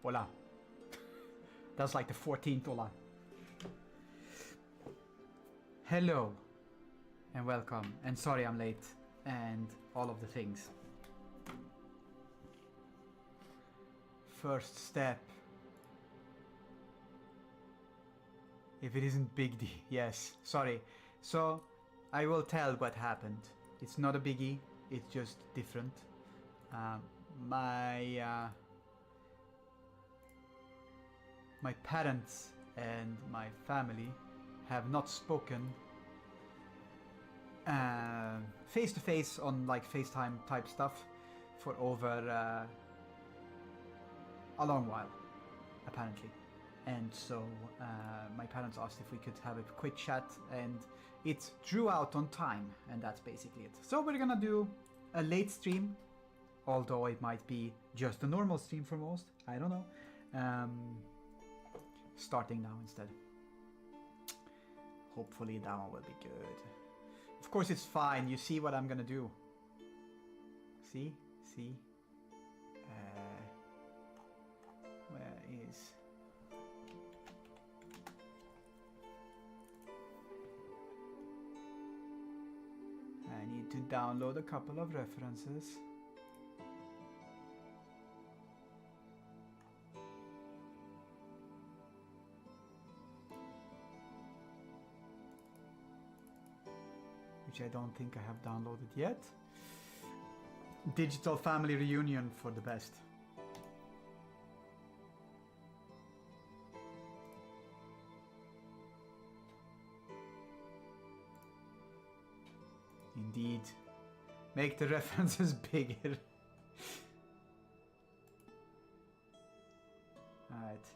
Hola. That's like the 14th hola. Hello and welcome, and sorry I'm late, and all of the things. First step. If it isn't Big D, yes, sorry. So, I will tell what happened. It's not a biggie, it's just different. My parents and my family have not spoken face to face on like FaceTime type stuff for over a long while, apparently. And so my parents asked if we could have a quick chat, and it drew out on time, and that's basically it. So we're gonna do a late stream, although it might be just a normal stream for most, I don't know. Starting now instead. Hopefully that one will be good. Of course it's fine, you see what I'm gonna do. See? Where is... I need to download a couple of references. Which I don't think I have downloaded yet. Digital family reunion for the best. Indeed. Make the references bigger. Alright.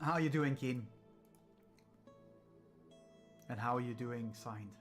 How are you doing, Keen? And how are you doing, Signed?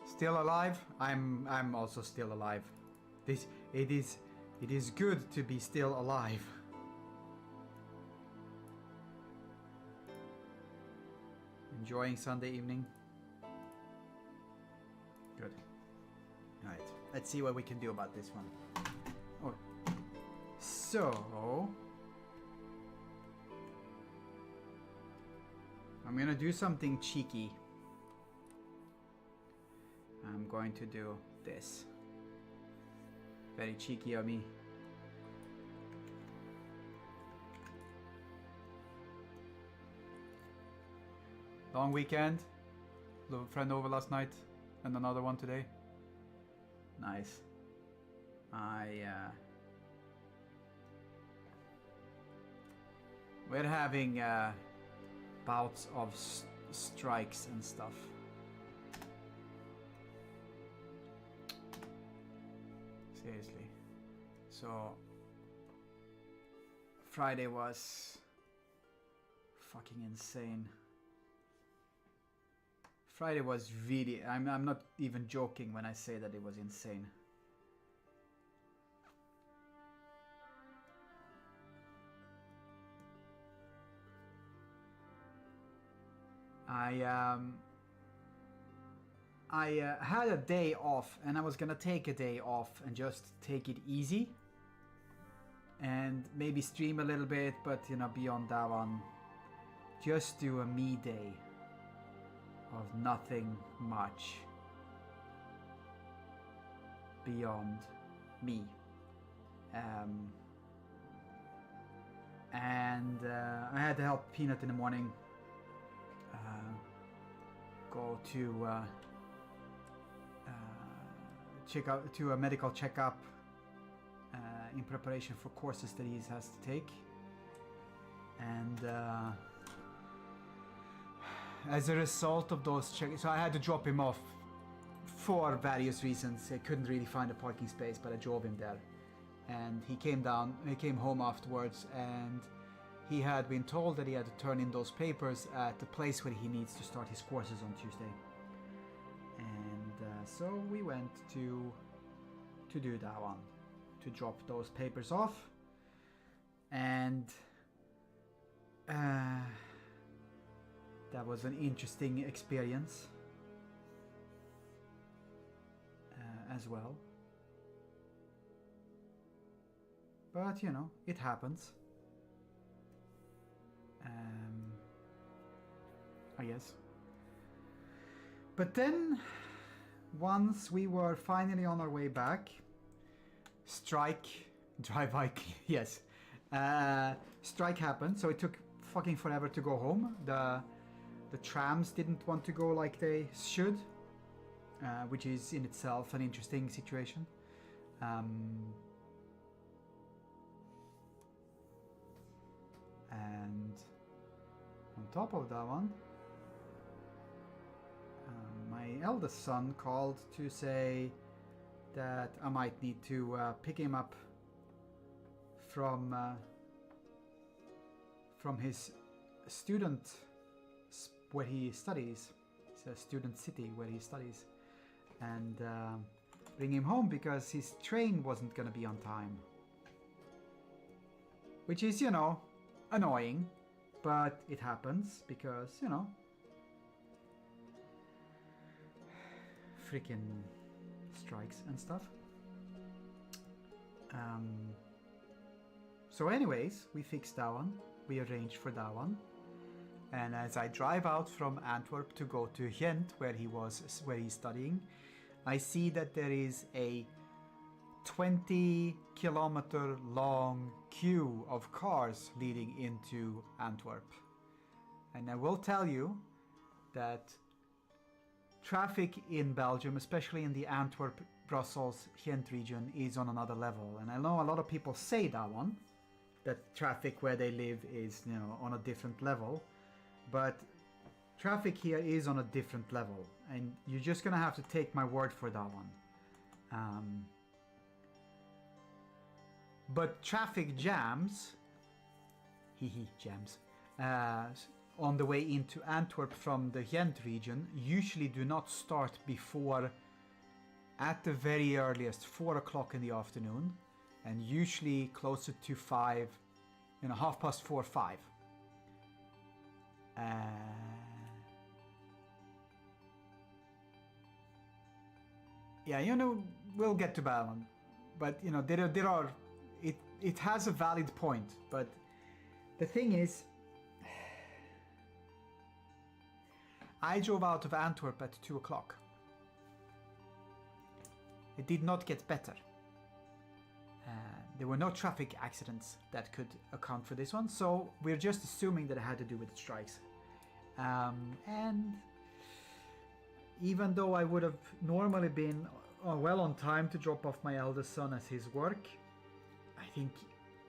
Still alive? I'm also still alive. It is good to be still alive. Enjoying Sunday evening? Good. Alright, let's see what we can do about this one. Oh. So I'm gonna do something cheeky. I'm going to do this. Very cheeky of me. Long weekend. Little friend over last night and another one today. Nice. We're having bouts of strikes and stuff. Seriously. So Friday was fucking insane. Friday was really, I'm not even joking when I say that it was insane. I had a day off, and I was gonna take a day off and just take it easy and maybe stream a little bit, but you know, beyond that one, just do a me day of nothing much beyond me. And I had to help Peanut in the morning go to check out to a medical checkup in preparation for courses that he has to take, and as a result of those checks, so I had to drop him off for various reasons. I couldn't really find a parking space, but I drove him there. And he came home afterwards, and he had been told that he had to turn in those papers at the place where he needs to start his courses on Tuesday. And so we went to do that one, to drop those papers off. And that was an interesting experience as well. But you know, it happens. I guess. But then, once we were finally on our way back, yes, strike happened. So it took fucking forever to go home. The trams didn't want to go like they should, which is in itself an interesting situation. And on top of that one, my eldest son called to say that I might need to pick him up from his student where he studies. It's a student city where he studies, and bring him home because his train wasn't gonna be on time, which is, you know, annoying, but it happens because, you know, freaking strikes and stuff. So anyways, we fixed that one, we arranged for that one, and as I drive out from Antwerp to go to Ghent, where he's studying, I see that there is a 20-kilometer long queue of cars leading into Antwerp. And I will tell you that traffic in Belgium, especially in the Antwerp, Brussels, Ghent region, is on another level. And I know a lot of people say that one, that traffic where they live is, you know, on a different level, but traffic here is on a different level, and you're just gonna have to take my word for that one. But traffic jams, jams, on the way into Antwerp from the Ghent region usually do not start before, at the very earliest, 4 o'clock in the afternoon, and usually closer to 5, you know, 4:30, 5. Yeah, you know, we'll get to that one, but you know, there are. It has a valid point, but the thing is, I drove out of Antwerp at 2 o'clock. It did not get better. There were no traffic accidents that could account for this one, so we're just assuming that it had to do with strikes. And even though I would have normally been well on time to drop off my eldest son at his work, I think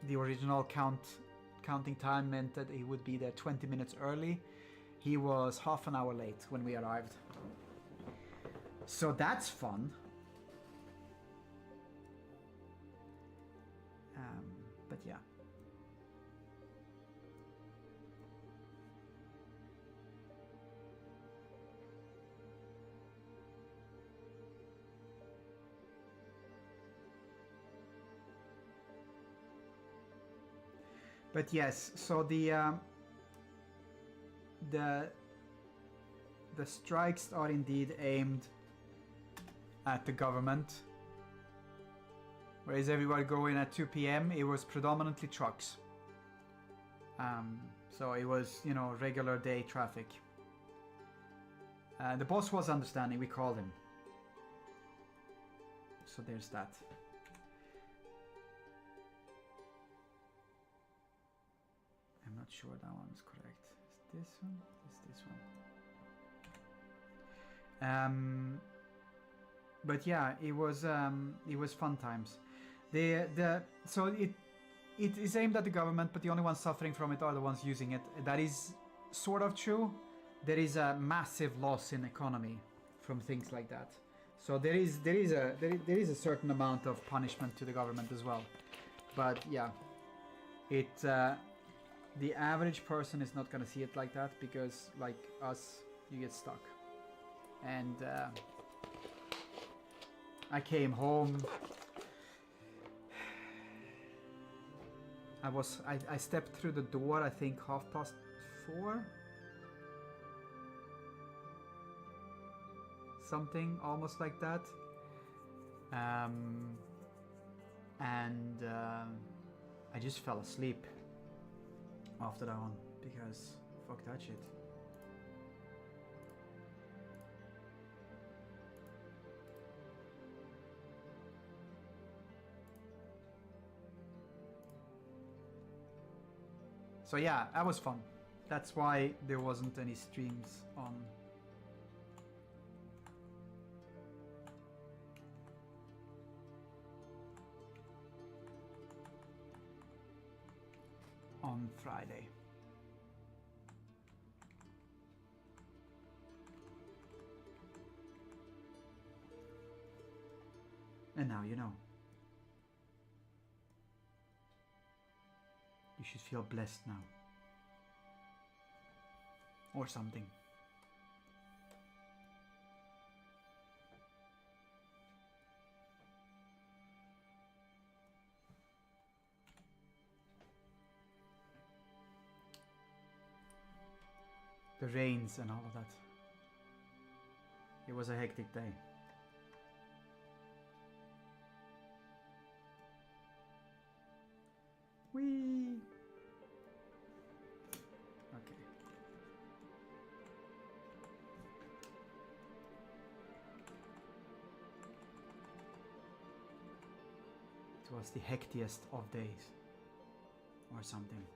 the original counting time meant that he would be there 20 minutes early. He was half an hour late when we arrived. So that's fun. But yeah. But yes, so the strikes are indeed aimed at the government. Whereas everybody going at 2 p.m., it was predominantly trucks. So it was, you know, regular day traffic. The boss was understanding, we called him. So there's that. I'm not sure that one's correct. Is this one? Is this one? But yeah, it was fun times. So it is aimed at the government, but the only ones suffering from it are the ones using it. That is sort of true, there is a massive loss in economy from things like that. So there is a certain amount of punishment to the government as well. But yeah, the average person is not gonna see it like that, because like us, you get stuck. And I came home. I stepped through the door, I think 4:30. Something almost like that. And I just fell asleep after that one, because fuck that shit. So yeah, that was fun. That's why there wasn't any streams on Friday. And now you know. You should feel blessed now. Or something. The rains and all of that. It was a hectic day. Whee! Okay. It was the hectiest of days. Or something.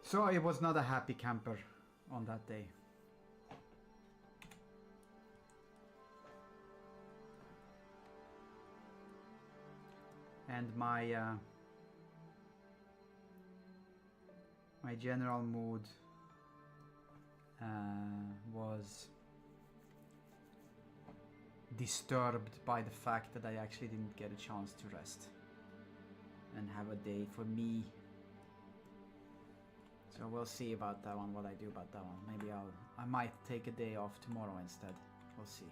So it was not a happy camper on that day. And my general mood was disturbed by the fact that I actually didn't get a chance to rest and have a day for me. So we'll see about that one, what I do about that one. Maybe I might take a day off tomorrow instead. We'll see.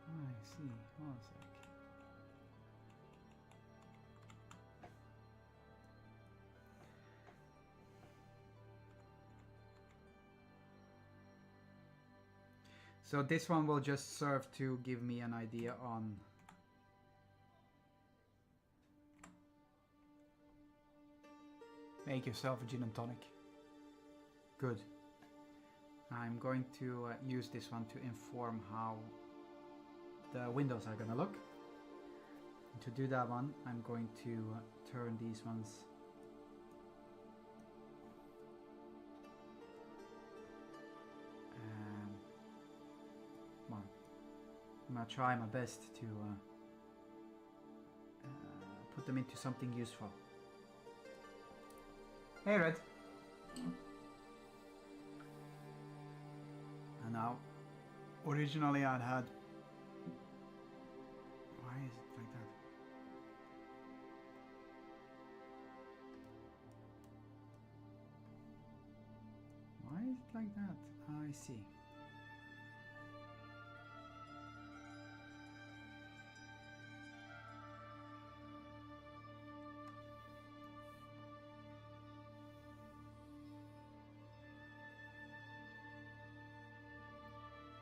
I see. Hold on a sec. So this one will just serve to give me an idea on make yourself a gin and tonic. Good. I'm going to use this one to inform how the windows are gonna look. And to do that one, I'm going to turn these ones well, I'm gonna try my best to put them into something useful. Hey Red. And now, originally I'd had. Why is it like that? Why is it like that? I see.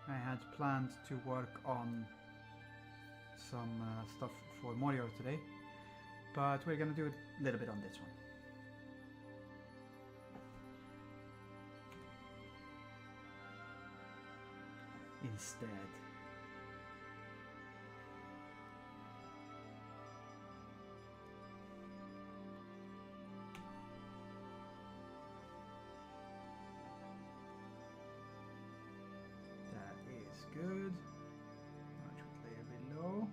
I had planned to work on some stuff for Morio today, but we're gonna do a little bit on this one. instead. That is good. Match with layer below.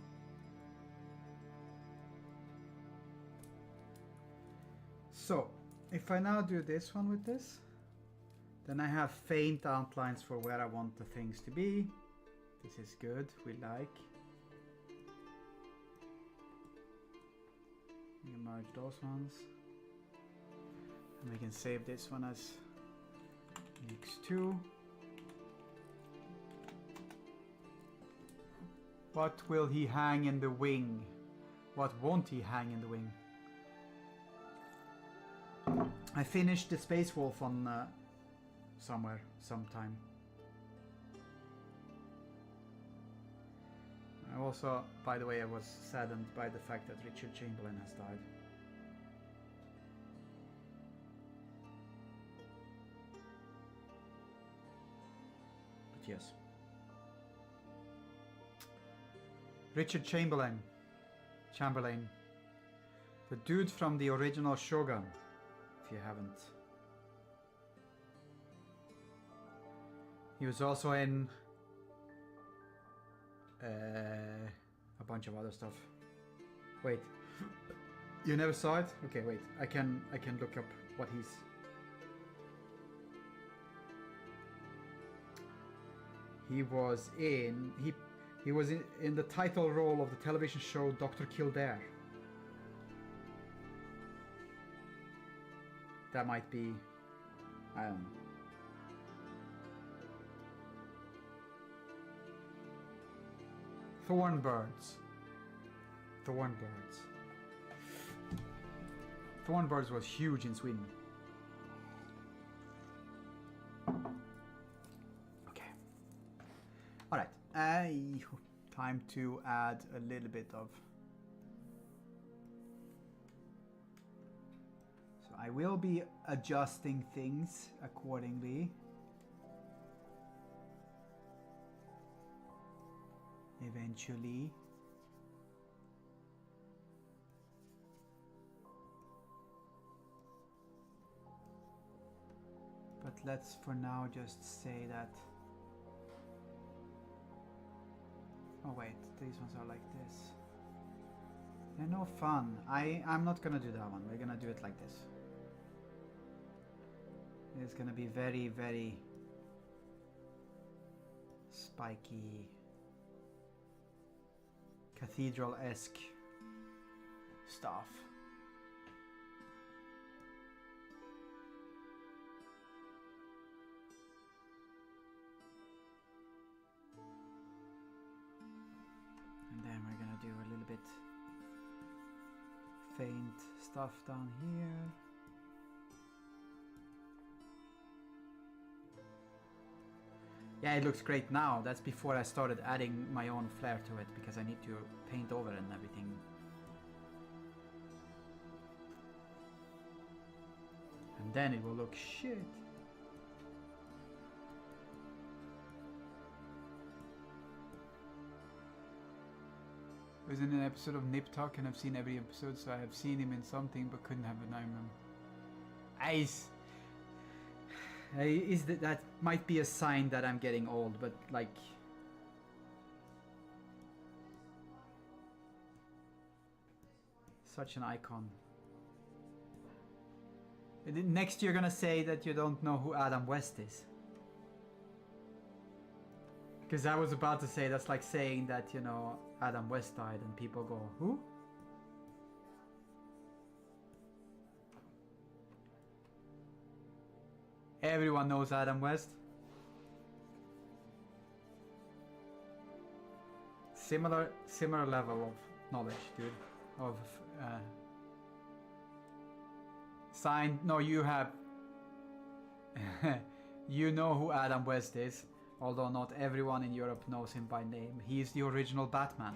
So, if I now do this one with this, then I have faint outlines for where I want the things to be. This is good, we like. We can merge those ones. And we can save this one as X2. What will he hang in the wing? What won't he hang in the wing? I finished the Space Wolf on sometime. I also, by the way, I was saddened by the fact that Richard Chamberlain has died. But yes. Richard Chamberlain, the dude from the original Shogun, if you haven't. He was also in a bunch of other stuff. Wait, you never saw it? Okay, wait. I can look up what he's. He was in in the title role of the television show Dr. Kildare. That might be, I don't know. Thornbirds. Thornbirds was huge in Sweden. Okay. Alright. Time to add a little bit of... So I will be adjusting things accordingly. Eventually. But let's for now just say that. Oh wait, these ones are like this. They're no fun. I'm not gonna do that one. We're gonna do it like this. It's gonna be very, very spiky, cathedral-esque stuff. And then we're gonna do a little bit faint stuff down here. Yeah, it looks great now. That's before I started adding my own flair to it, because I need to paint over and everything. And then it will look shit. I was in an episode of Nip Tuck and I've seen every episode, so I have seen him in something but couldn't have a name him. Ice! That might be a sign that I'm getting old, but like... Such an icon. Next you're gonna say that you don't know who Adam West is. Because I was about to say, that's like saying that, you know, Adam West died and people go, who? Everyone knows Adam West. Similar level of knowledge, dude. Of signed. No, you have. You know who Adam West is, although not everyone in Europe knows him by name. He is the original Batman.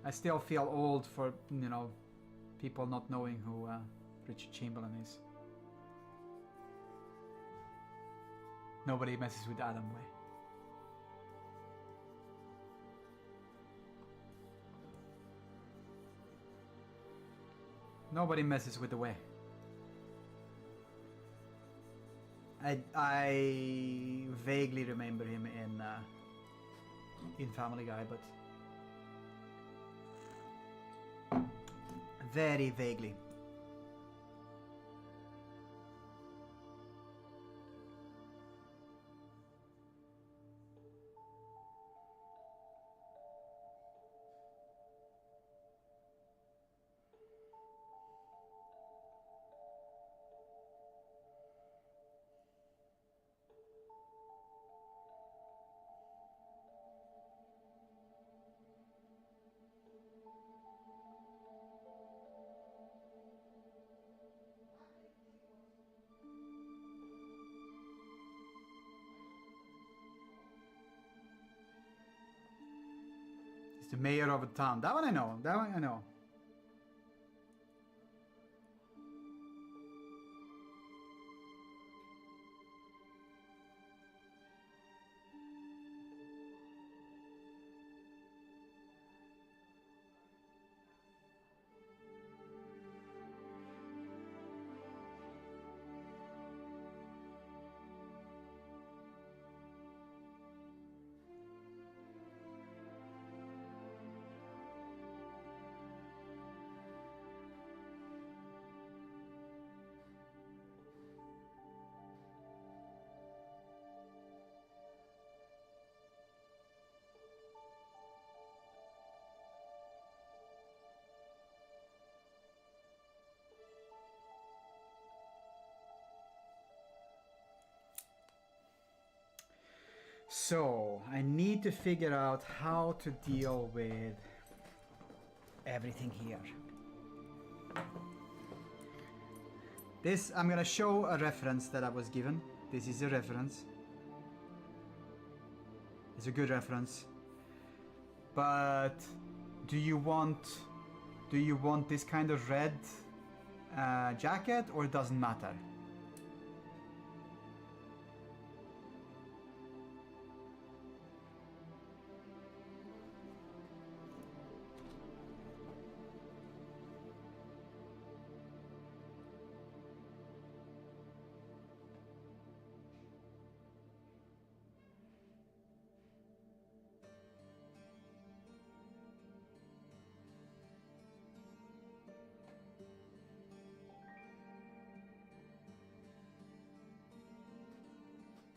I still feel old for, you know, people not knowing who Richard Chamberlain is. Nobody messes with Adam Way. Nobody messes with the Way. I vaguely remember him in Family Guy, but very vaguely. He's the mayor of a town. That one I know. That one I know. So, I need to figure out how to deal with everything here. This, I'm gonna show a reference that I was given. This is a reference. It's a good reference. But do you want this kind of red jacket, or it doesn't matter?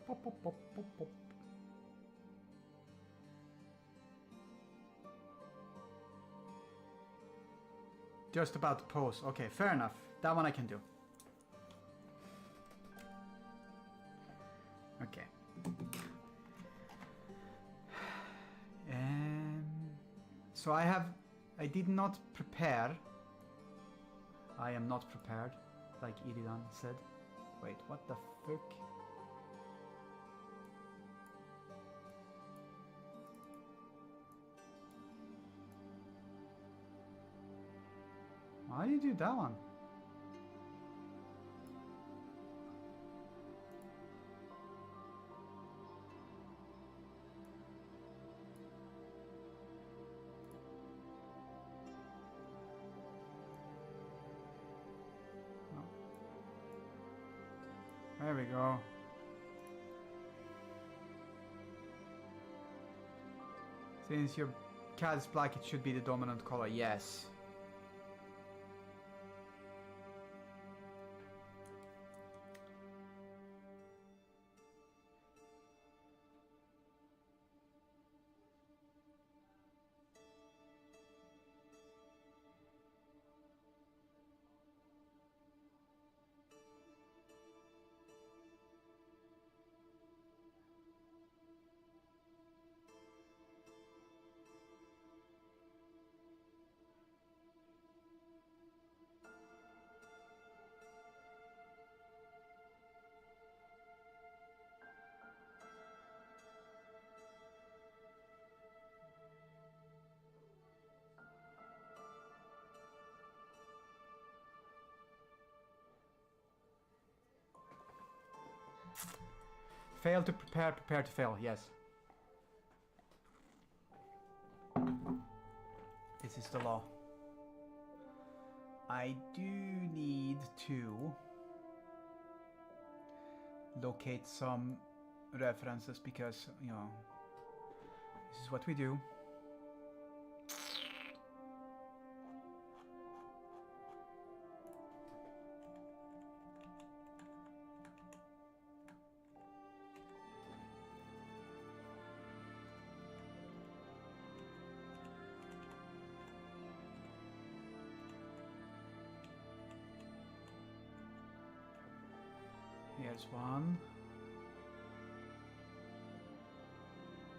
Pop, pop, pop, pop, pop. Just about to pose. Okay, fair enough. That one I can do. Okay. So I did not prepare. I am not prepared, like Iridan said. Wait, what the fuck? Why do you do that one? Oh. There we go. Since your cat is black, it should be the dominant color. Yes. Fail to prepare, prepare to fail, yes. This is the law. I do need to locate some references because, you know, this is what we do. Here's one.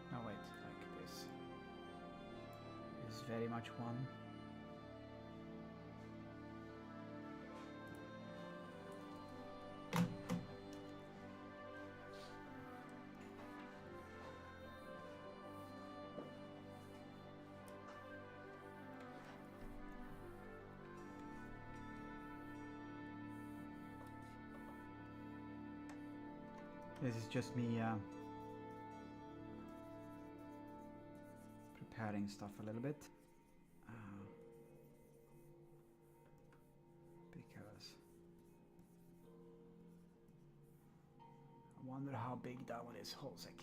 No, wait, like this. This is very much one. This is just me preparing stuff a little bit because I wonder how big that one is. Hold a sec.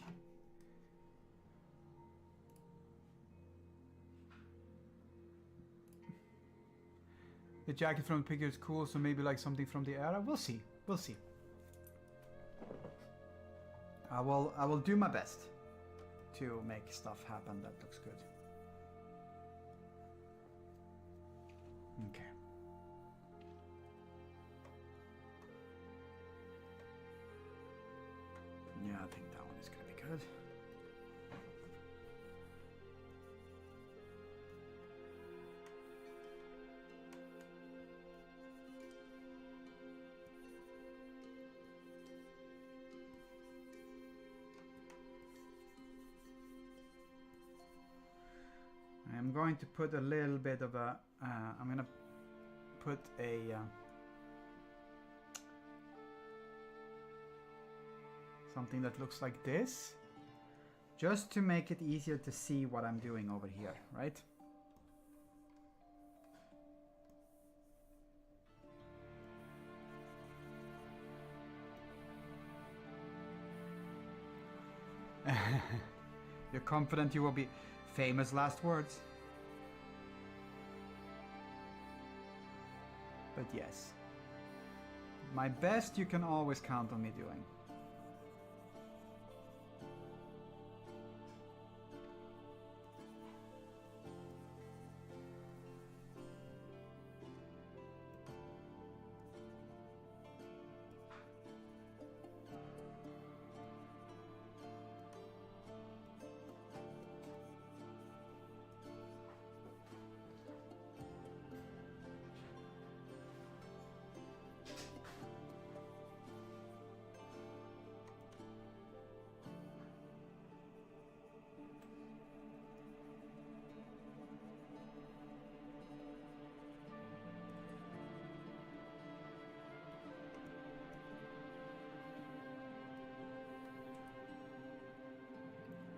The jacket from the picture is cool, so maybe like something from the era. We'll see. We'll see. I will do my best to make stuff happen that looks good. Okay. Yeah, I think that one is gonna be good. I'm going to put a little bit of a, I'm going to put a, something that looks like this, just to make it easier to see what I'm doing over here, right? You're confident you will be famous last words? But yes, my best you can always count on me doing.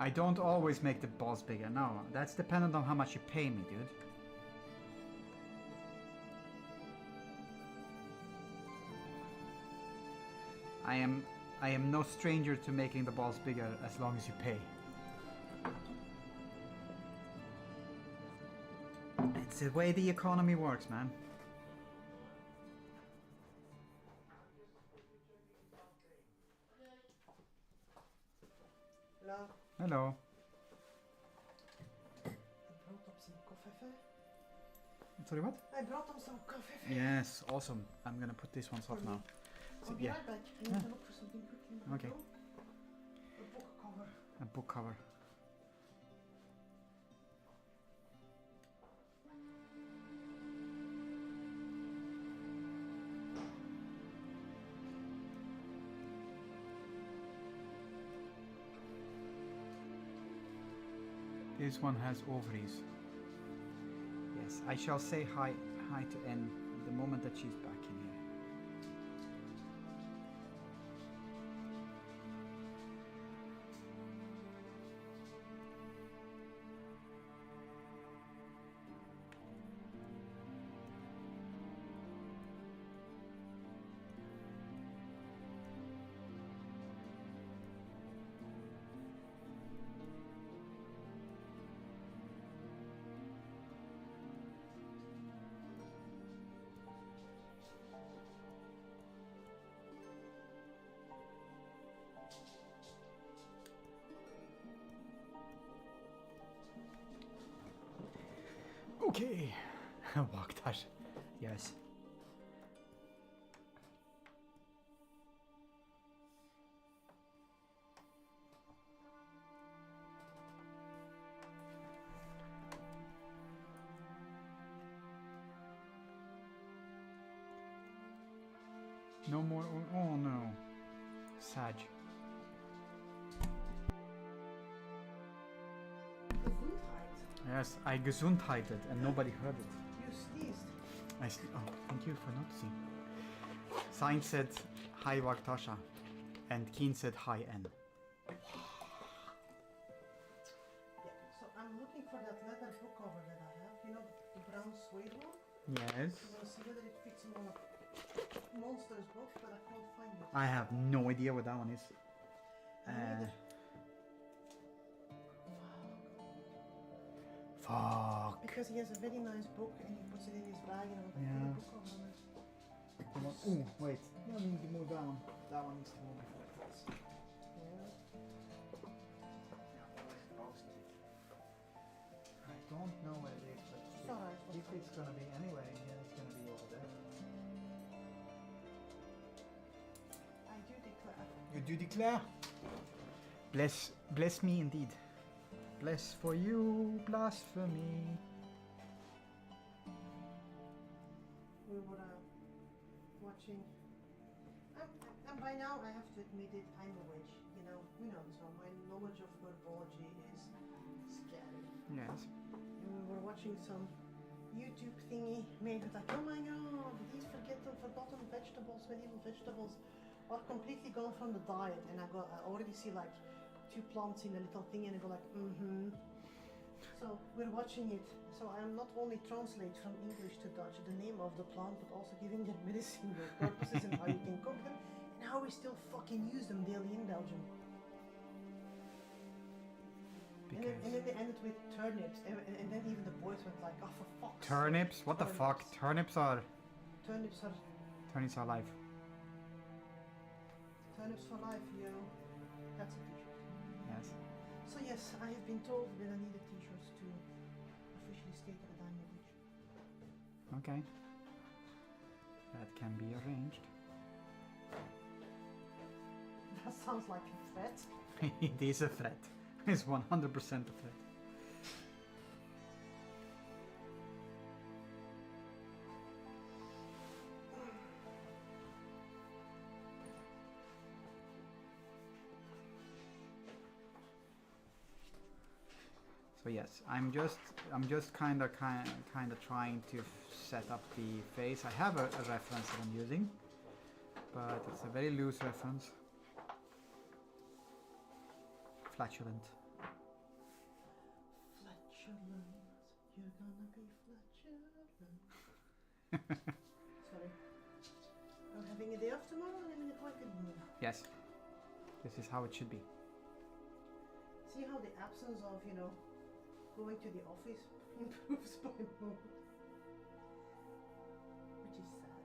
I don't always make the balls bigger, no. That's dependent on how much you pay me, dude. I am no stranger to making the balls bigger as long as you pay. It's the way the economy works, man. Hello. Hello. I brought up some coffee. Sorry, what? I brought up some coffee. Yes, awesome. I'm gonna put this one off now. I'll be right back. I need to look for something quickly. Okay. A book cover. A book cover. This one has ovaries. Yes, I shall say hi to N the moment that she's back in here. Okay. Vaktar. Yes. No more. Oh no. Sag. Gesundheit. Yes, I gesundheited and nobody heard it. You sneezed. Oh, thank you for noticing. Sign said hi Vaktasha and Keen said hi N. Yeah, so I'm looking for that leather book cover that I have. You know, the brown suede one? Yes. I'm gonna see whether it fits in one of Monsters book, but I can't find it. I have no idea what that one is. Me neither. Fuck. Because he has a very nice book and he puts it in his bag and I'll Yeah. put a book cover on it. Oh, wait. No, we need to move that one. That one needs to move before it falls. Yeah. I don't know where it is, but It's alright. if it's gonna be anyway, yeah, it's gonna be over there. I do declare. You do declare? Bless me indeed. Bless for you, blasphemy. We were watching. And by now I have to admit it, I'm a witch. You know this one. My knowledge of herbology is scary. Yes. And we were watching some YouTube thingy made with like, oh my god, these forgotten vegetables, medieval vegetables are completely gone from the diet. And I already see like 2 plants in a little thing and I go like, mm-hmm. So we're watching it. So I'm not only translate from English to Dutch the name of the plant, but also giving them medicinal purposes and how you can cook them and how we still fucking use them daily in Belgium. And then they ended with turnips, and then even the boys went like, oh, for fuck's sake, Turnips? What the fuck? Turnips are Turnips are life. turnips for life, yo. That's a t-shirt. Yes. So yes, I have been told that I need a t-shirt to officially state that I'm a witch. Okay. That can be arranged. That sounds like a threat. It is a threat. It's 100% a threat. So yes, I'm just kind of trying to set up the face. I have a reference that I'm using, but it's a very loose reference. Flatulent. Flatulent. You're gonna be flatulent. Sorry. I'm having a day off tomorrow and I'm in a quite good mood. Yes, this is how it should be. See how the absence of, going to the office improves my mood. Which is sad.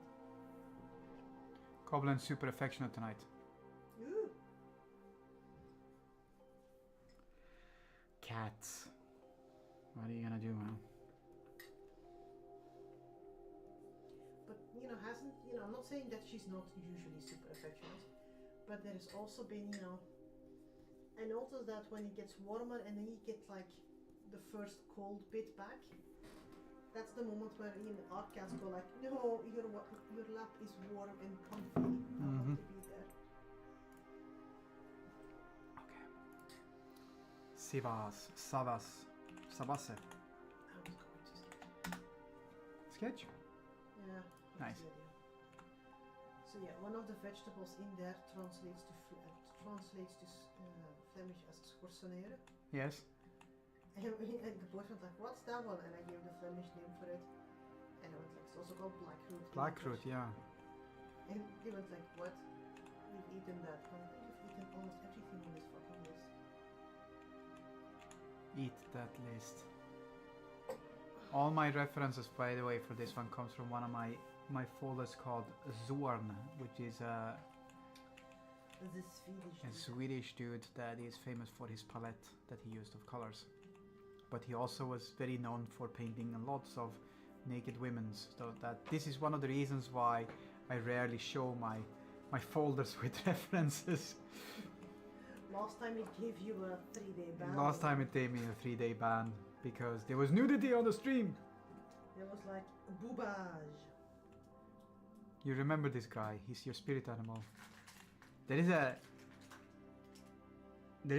Goblin super affectionate tonight. Ooh. Cats. What are you gonna do, man? But, I'm not saying that she's not usually super affectionate, but there has also been, I noticed that when it gets warmer and then you get like the first cold bit back, that's the moment where our cats go like, no, your lap is warm and comfy. I want to be there. Okay. Savase. I was going to Sketch? Yeah. Nice. That's the idea. So yeah, one of the vegetables in there translates to Flemish as scorsonere. Yes. And the boy went like, what's that one? And I gave the Flemish name for it. And I went like, it's also called blackroot. Blackroot, yeah. And he went like, what? We've eaten that. I'm like, you've eaten almost everything on this fucking list. Eat that list. All my references, by the way, for this one comes from one of my folders called Zorn, which is a Swedish dude that is famous for his palette that he used of colors. but he also was very known for painting lots of naked women. So that this is one of the reasons why I rarely show my folders with references. Last time it gave you a 3-day ban. Last time it gave me a 3-day ban because there was nudity on the stream. It was like boobage. You remember this guy? He's your spirit animal. There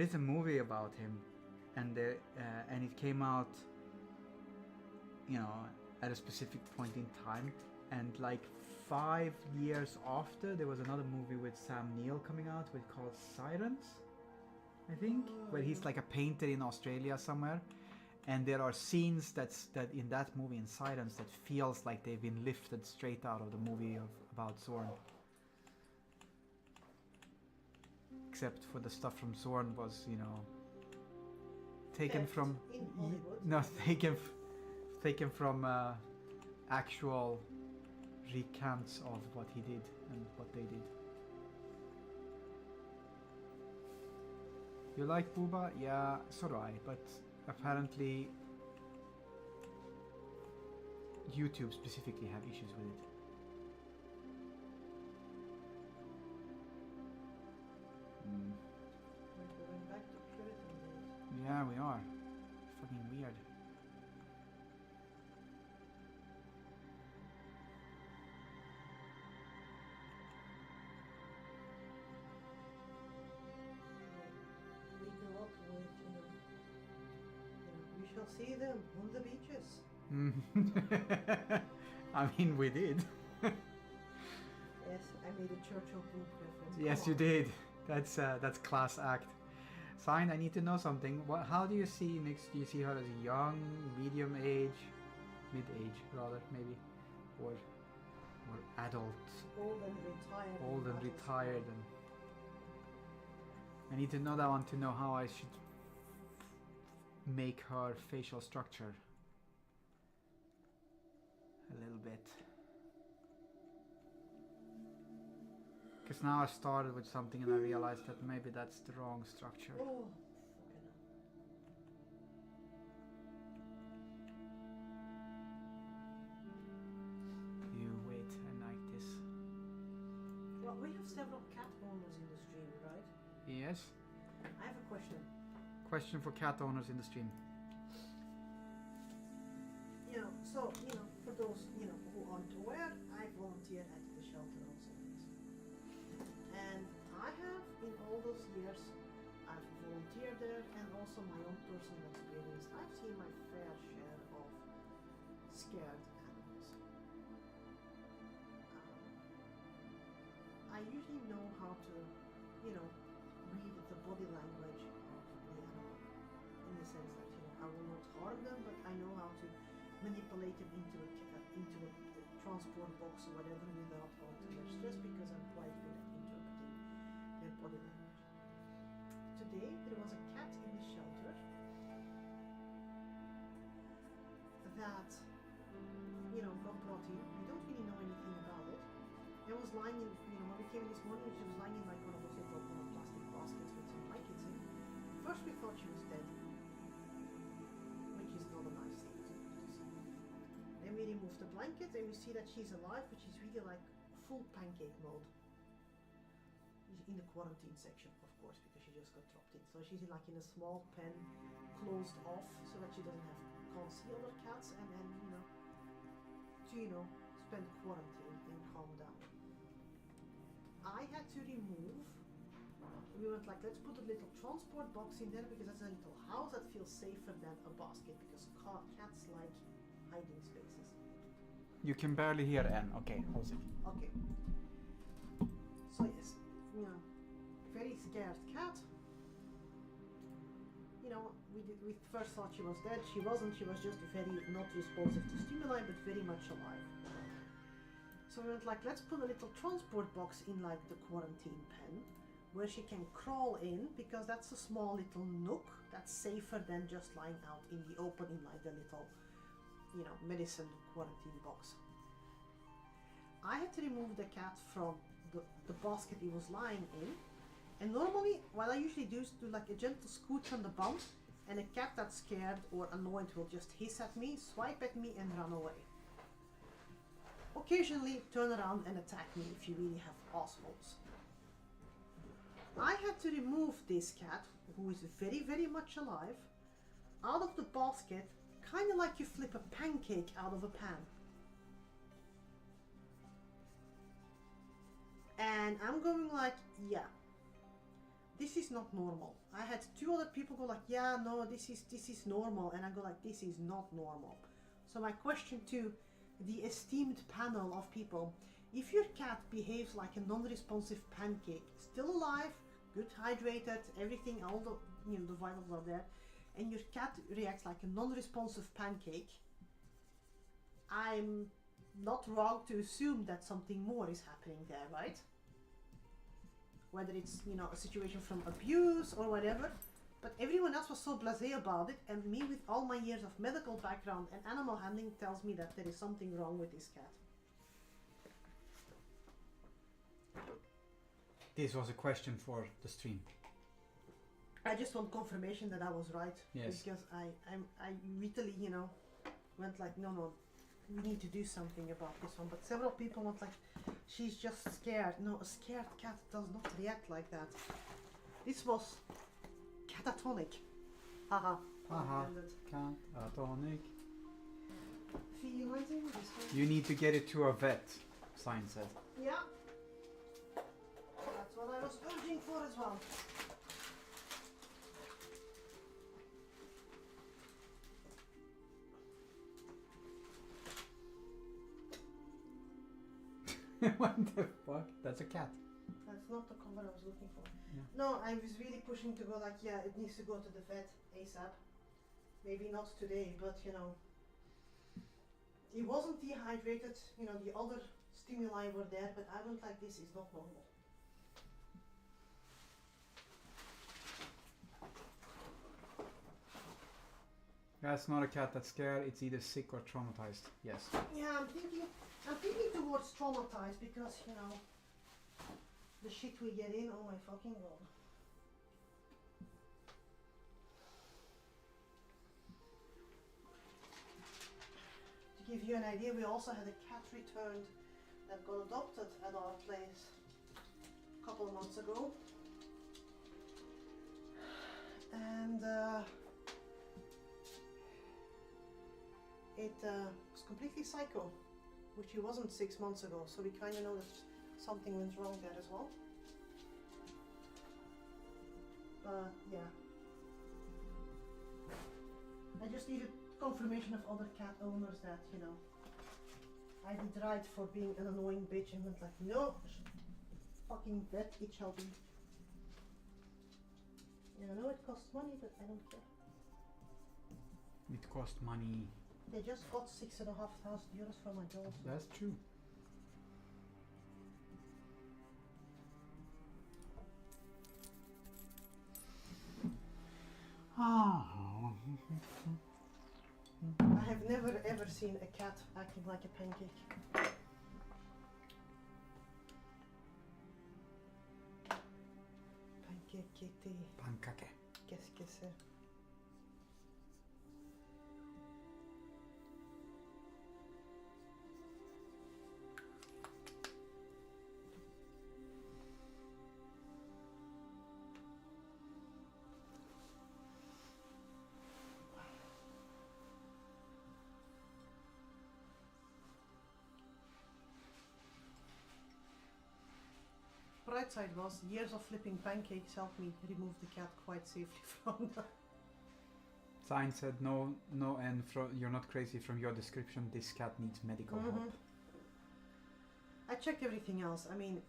is a movie about him, and it came out, you know, at a specific point in time, and like 5 years after, there was another movie with Sam Neill coming out, called Sirens, I think, where he's like a painter in Australia somewhere, and there are scenes that in that movie in Sirens that feels like they've been lifted straight out of the movie about Zorn. Except for the stuff from Zorn was, you know, taken from in Hollywood. no taken from actual recounts of what he did and what they did. You like Booba? Yeah, so do I, but apparently YouTube specifically have issues with it. We're going back to Puritan days. Yeah, we are. Fucking weird. We grew up with, we shall see them on the beaches. I mean, we did. Yes, I made a Churchill group reference. Yes, Come you on. did. That's class act. Sign, I need to know something. How do you see Nix? Do you see her as young, medium age, mid-age rather, maybe, or adult, Old and retired. old and that is retired? fine. And I need to know that one to know how I should make her facial structure a little bit. Because now I started with something and I realized that maybe that's the wrong structure. Oh, fucking hell. You wait, I like this. Well, we have several cat owners in the stream, right? Yes? I have a question. Question for cat owners in the stream. For those, who aren't aware, I volunteer at the shelter on Sundays. And I have, in all those years, I've volunteered there and also my own personal experience. I've seen my fair share of scared animals. I usually know how to, read the body language of the animal. In the sense that, I will not harm them, but I know how to manipulate them into a transport box or whatever without altering their stress, because I'm quite good at interpreting their body language. Today there was a cat in the shelter that got brought in. We don't really know anything about it. It was lying in, when we came in this morning, she was lying in like one of those little plastic baskets with some blankets in. First we thought she was dead, which is not a nice thing to see. Then we remove the blanket and we see that she's alive, but she's really like full pancake mode. She's in the quarantine section, of course, because she just got dropped in. So she's in a small pen, closed off, so that she can't see other cats, and then to spend quarantine and calm down. I had to remove. We went like, let's put a little transport box in there because that's a little house that feels safer than a basket, because cats like hiding spaces. You can barely hear N. Okay, hold it. Okay. So yes, very scared cat. We first thought she was dead. She wasn't. She was just very not responsive to stimuli, but very much alive. So we went like, let's put a little transport box in like the quarantine pen, where she can crawl in, because that's a small little nook that's safer than just lying out in the open in like the little, medicine quarantine box. I had to remove the cat from the basket it was lying in, and normally what I usually do is do like a gentle scoot from the bum And a cat that's scared or annoyed will just hiss at me, swipe at me, and run away. Occasionally turn around and attack me if you really have assholes. I had to remove this cat, who is very, very much alive, out of the basket, kind of like you flip a pancake out of a pan. And I'm going like, yeah, this is not normal. I had 2 other people go like, yeah, no, this is normal. And I go like, this is not normal. So my question to the esteemed panel of people, if your cat behaves like a non-responsive pancake, still alive, good hydrated, everything, all the the vitals are there, and your cat reacts like a non-responsive pancake, I'm not wrong to assume that something more is happening there, right? Whether it's a situation from abuse or whatever, but everyone else was so blasé about it, and me with all my years of medical background and animal handling tells me that there is something wrong with this cat. This was a question for the stream. I just want confirmation that I was right. Yes. Because I literally, went like, no, we need to do something about this one. But several people went like, she's just scared. No, a scared cat does not react like that. This was catatonic. Haha. Haha. Catatonic. Feeling this one. You need to get it to a vet, sign said. Yeah. That's what I was urging for as well. What the fuck? That's a cat. That's not the color I was looking for. Yeah. No, I was really pushing to go like, yeah, it needs to go to the vet ASAP. Maybe not today, but he wasn't dehydrated. The other stimuli were there, but I went like, this is not normal. That's not a cat that's scared. It's either sick or traumatized. Yes. Yeah, I'm thinking towards traumatized because, the shit we get in, oh my fucking god. To give you an idea, we also had a cat returned that got adopted at our place a couple of months ago. And it was completely psycho, which he wasn't 6 months ago, so we kind of know that something went wrong there as well. Yeah. I just needed confirmation of other cat owners that, I did right for being an annoying bitch and went like, no, fucking vet it shall be. Yeah, I know it costs money, but I don't care. It cost money. They just got €6,500 for my dog. So. That's true. I have never ever seen a cat acting like a pancake. Pancake kitty. Pancake. Qu'est-ce que c'est? Bright side was, years of flipping pancakes helped me remove the cat quite safely from the... Sign said no, and you're not crazy from your description. This cat needs medical help. I checked everything else. I mean,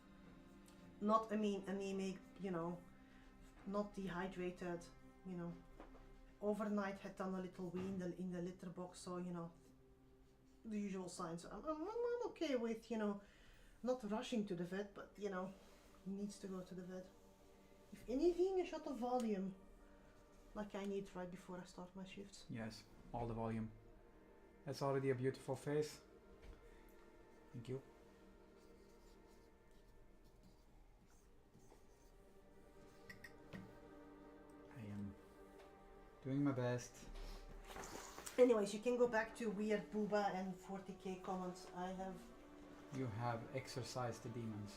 not anemic, not dehydrated, overnight had done a little wee in the litter box, so the usual signs. So I'm okay with not rushing to the vet, but needs to go to the vet. If anything, a shot of volume, like I need right before I start my shifts. Yes, all the volume. That's already a beautiful face. Thank you. Doing my best. Anyways, you can go back to Weird Booba and 40k comments. I have. You have exorcised the demons.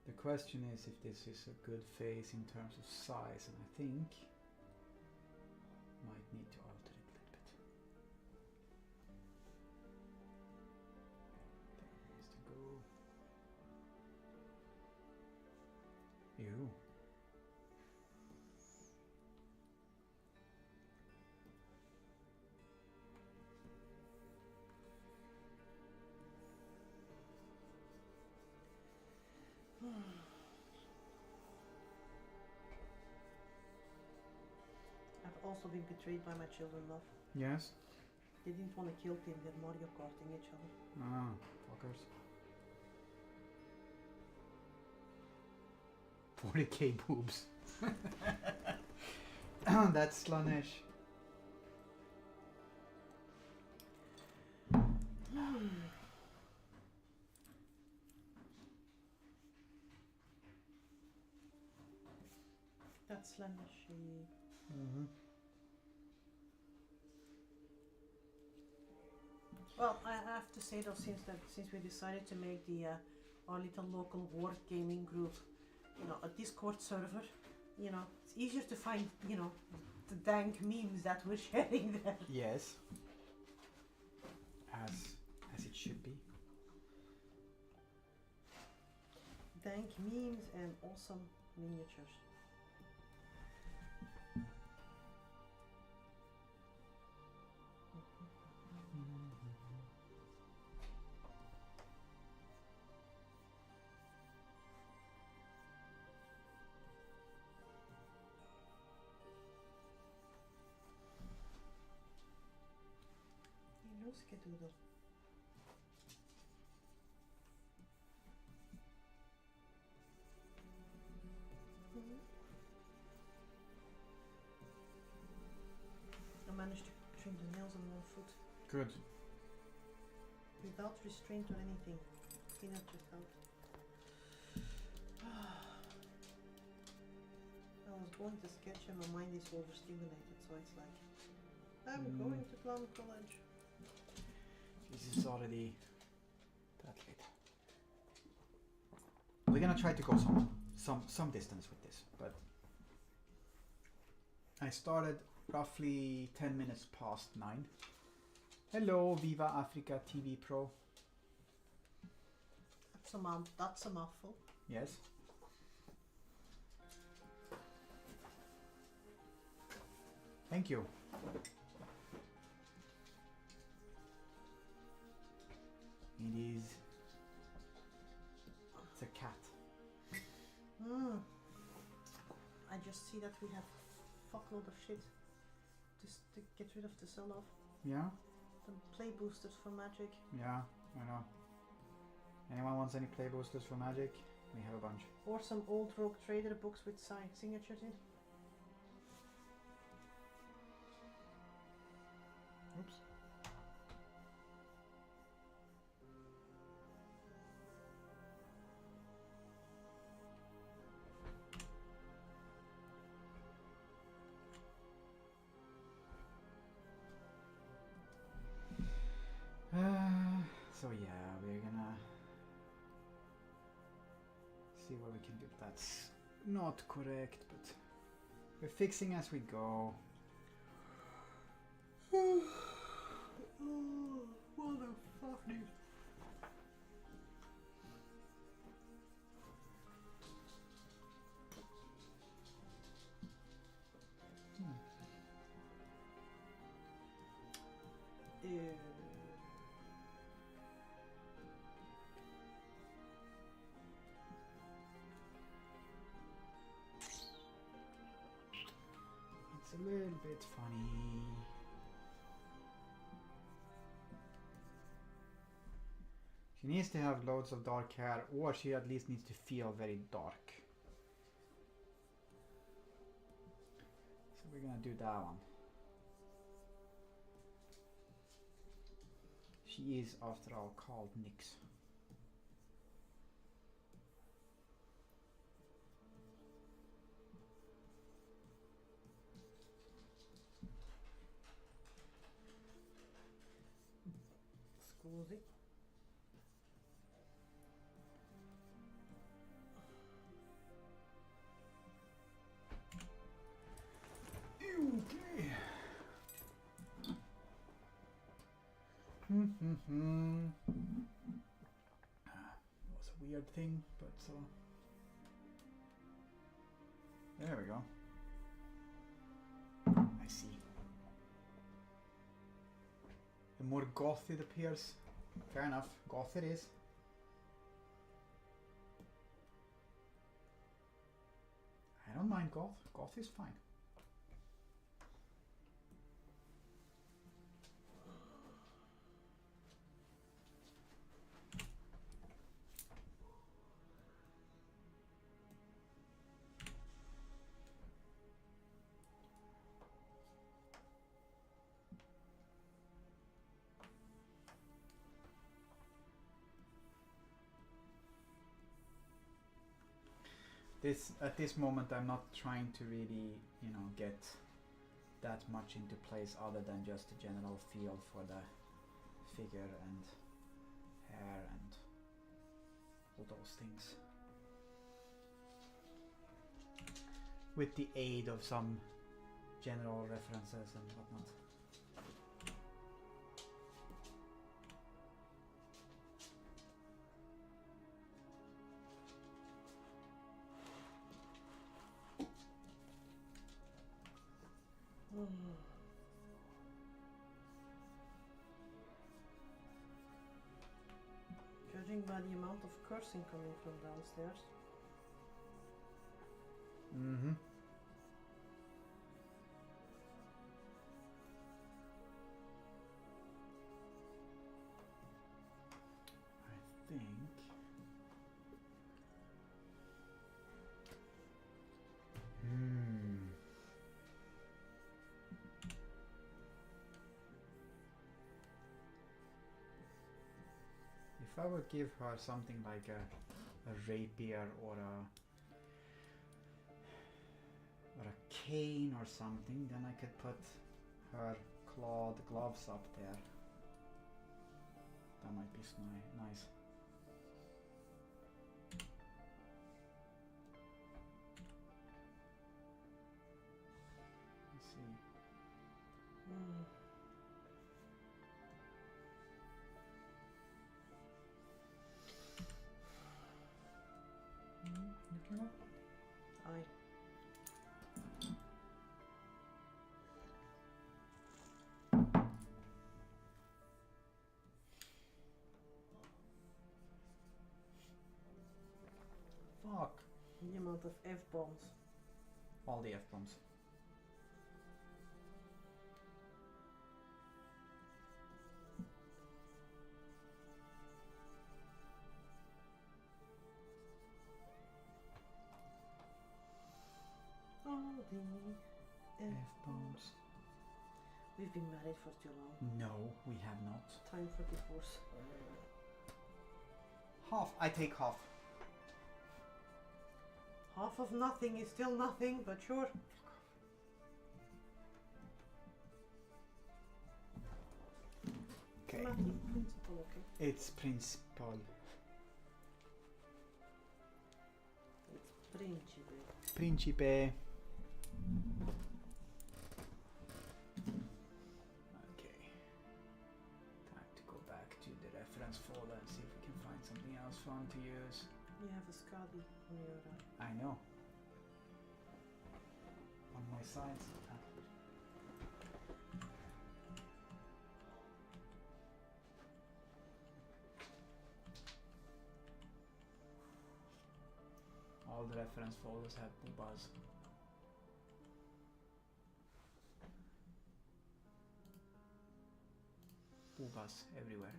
The question is if this is a good face in terms of size, and I think might need to alter it a little bit. There needs to go. Ew. I've also been betrayed by my children, love. Yes? They didn't want to kill Tim, they're Mario Karting each other. Ah, fuckers. 40k boobs. That's Slanesh. That's Slanesh. Mm-hmm. Well, I have to say though, since we decided to make the our little local ward gaming group, you know, a Discord server, you know, it's easier to find, you know, the dank memes that we're sharing there. Yes. As it should be. Dank memes and awesome miniatures. Skedoodle. I managed to trim the nails on one foot. Good. Without restraint or anything. Peanut just out. I was going to sketch and my mind is overstimulated, so it's like, I'm going to Plum College. This is already that late. We're gonna try to go some distance with this, but I started roughly 10 minutes past 9. Hello, Viva Africa TV Pro. That's a mouthful. Yes. Thank you. It is. It's a cat. I just see that we have fuckload of shit just to get rid of the sell-off. Yeah? The play boosters for Magic. Yeah, I know. Anyone wants any play boosters for Magic? We have a bunch. Or some old Rogue Trader books with signatures in. Oops. So yeah, we're gonna see what we can do. That's not correct, but we're fixing as we go. Oh, what the fuck, dude. It's a little bit funny. She needs to have loads of dark hair, or she at least needs to feel very dark. So we're gonna do that one. She is, after all, called Nyx. Scusi. Okay. Was a weird thing, but so. There we go. I see. The more goth it appears, fair enough. Goth it is. I don't mind goth. Goth is fine. At this moment, I'm not trying to really, get that much into place other than just a general feel for the figure and hair and all those things. With the aid of some general references and whatnot. Judging by the amount of cursing coming from downstairs. Mm-hmm. I think. If I would give her something like a rapier or a cane or something, then I could put her clawed gloves up there. That might be nice. Let's see. You came up? Aye. Fuck. The amount of F-bombs. All the F-bombs. All the F-bombs. We've been married for too long. No, we have not. Time for divorce. Half. I take half. Half of nothing is still nothing, but sure. Okay. Principle, okay? It's principal. It's principe. Principe. Okay. Time to go back to the reference folder and see if we can find something else fun to use. You have a Scadi on your I know. On my sides. All the reference folders have boobas. Boobas everywhere.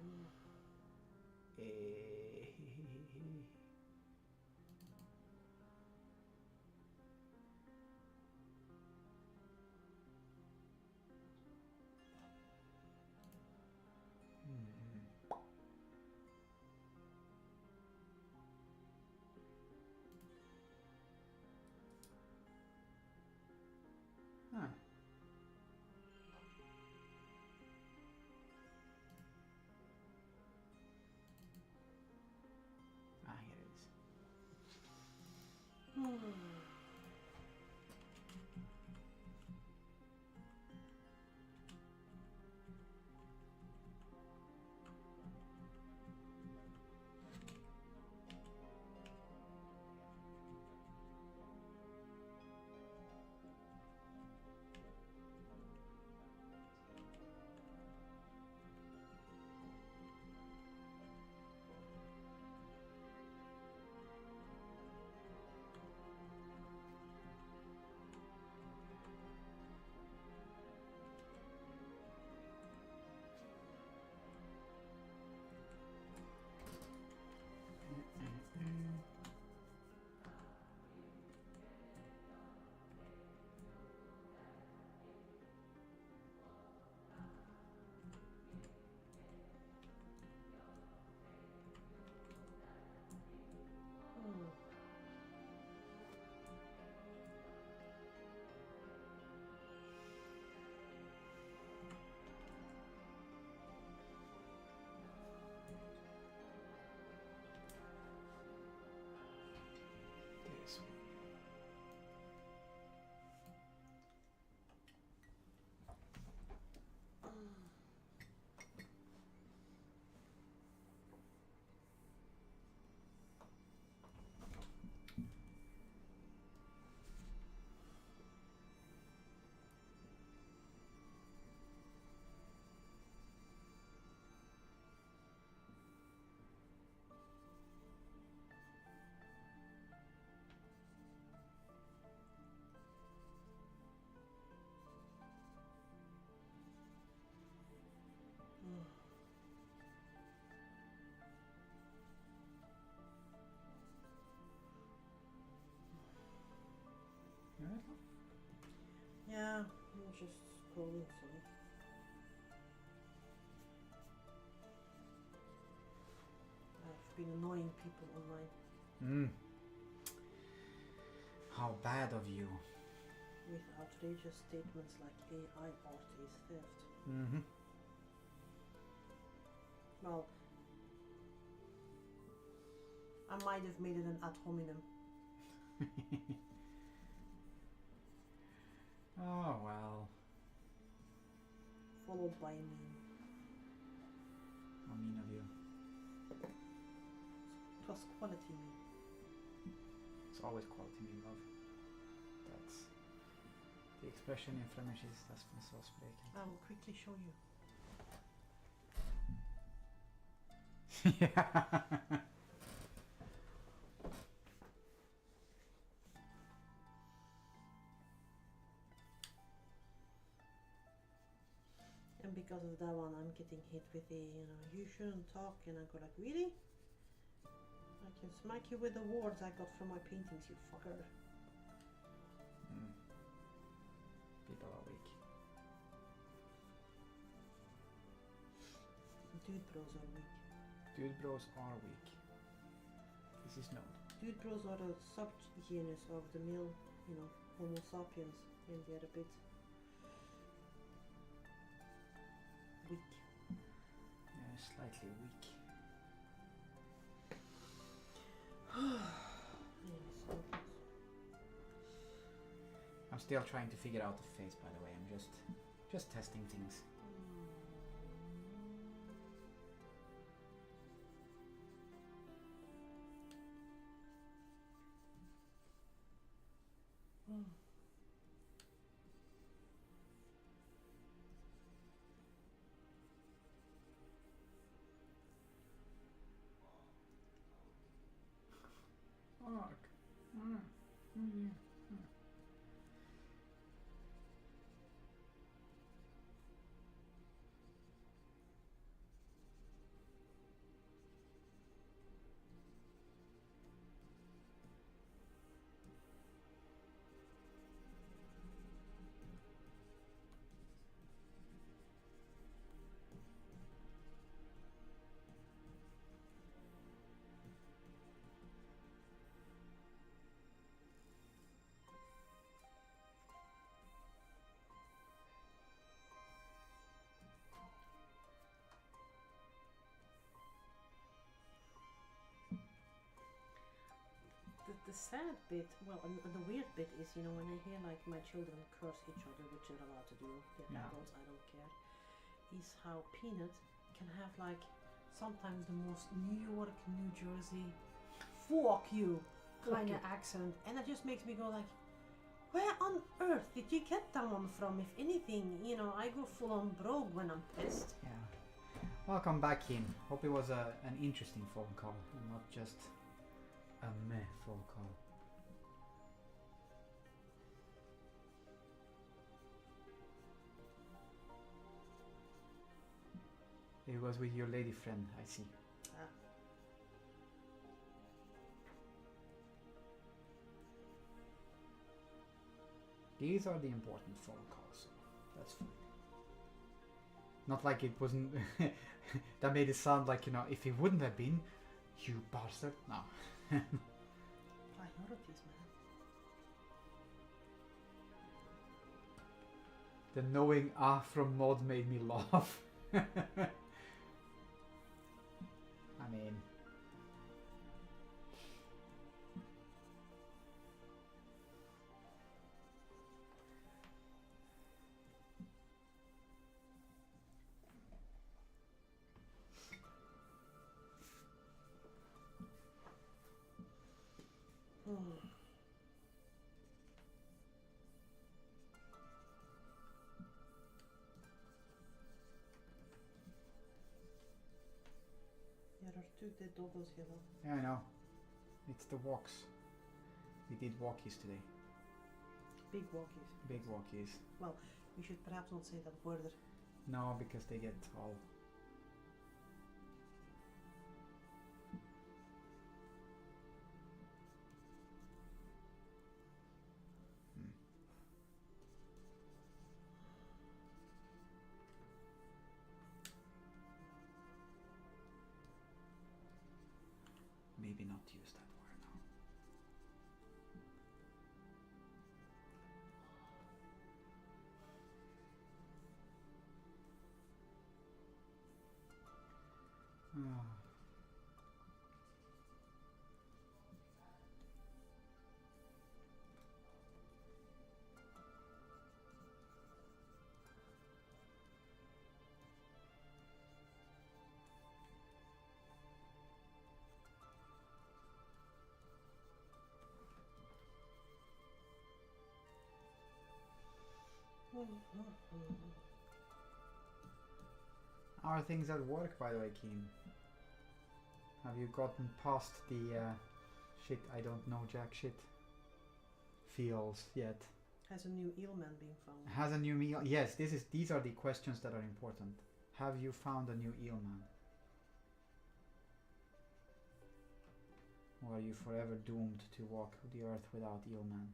Huh. Ah, here it is. This one. You alright, love? Yeah, I'm just scrolling some. I've been annoying people online How bad of you. with outrageous statements like AI art is theft. Mm-hmm. Well, I might have made it an ad hominem. Oh well. Followed by meme. How mean of you. It was quality meme. It's always quality mean, love. That's the expression in Flemish is das man så spreken. I will quickly show you. Yeah. And because of that one, I'm getting hit with the, you shouldn't talk. And I go like, really? I can smack you with the words I got from my paintings, you fucker. People are weak. Dude bros are weak. Dude bros are weak. This is known. Dude bros are the subgenus of the male, Homo sapiens, and they're a bit weak. Yeah, slightly weak. Yes, I'm still trying to figure out the face, by the way. I'm just testing things. Fuck. The sad bit, well, and the weird bit is, you know, when I hear like my children curse each other, which they're allowed to do, they're Yeah. adults, I don't care, is how Peanut can have like sometimes the most New York, New Jersey, fuck you kind of accent, and it just makes me go like, where on earth did you get that one from? If anything, you know, I go full on brogue when I'm pissed. Yeah. Welcome back, Keen. Hope it was an interesting phone call and not just a meh phone call. It was with your lady friend, I see. Ah. These are the important phone calls, so that's fine. Not like it wasn't. That made it sound like, you know, if it wouldn't have been, you bastard. No. Priorities, man. The knowing ah from Mod made me laugh. I mean. Yeah, there are 2 dead doggos here though. Yeah, I know. It's the walks. We did walkies today. Big walkies. Big walkies. Well, we should perhaps not say that word. No, because they get all. Maybe not use that word now. How are things at work, by the way, Keen? Have you gotten past the shit I don't know jack shit feels yet? Has a new eelman been found? Has a new meal? Yes, these are the questions that are important. Have you found a new eelman? Or are you forever doomed to walk the earth without eelman?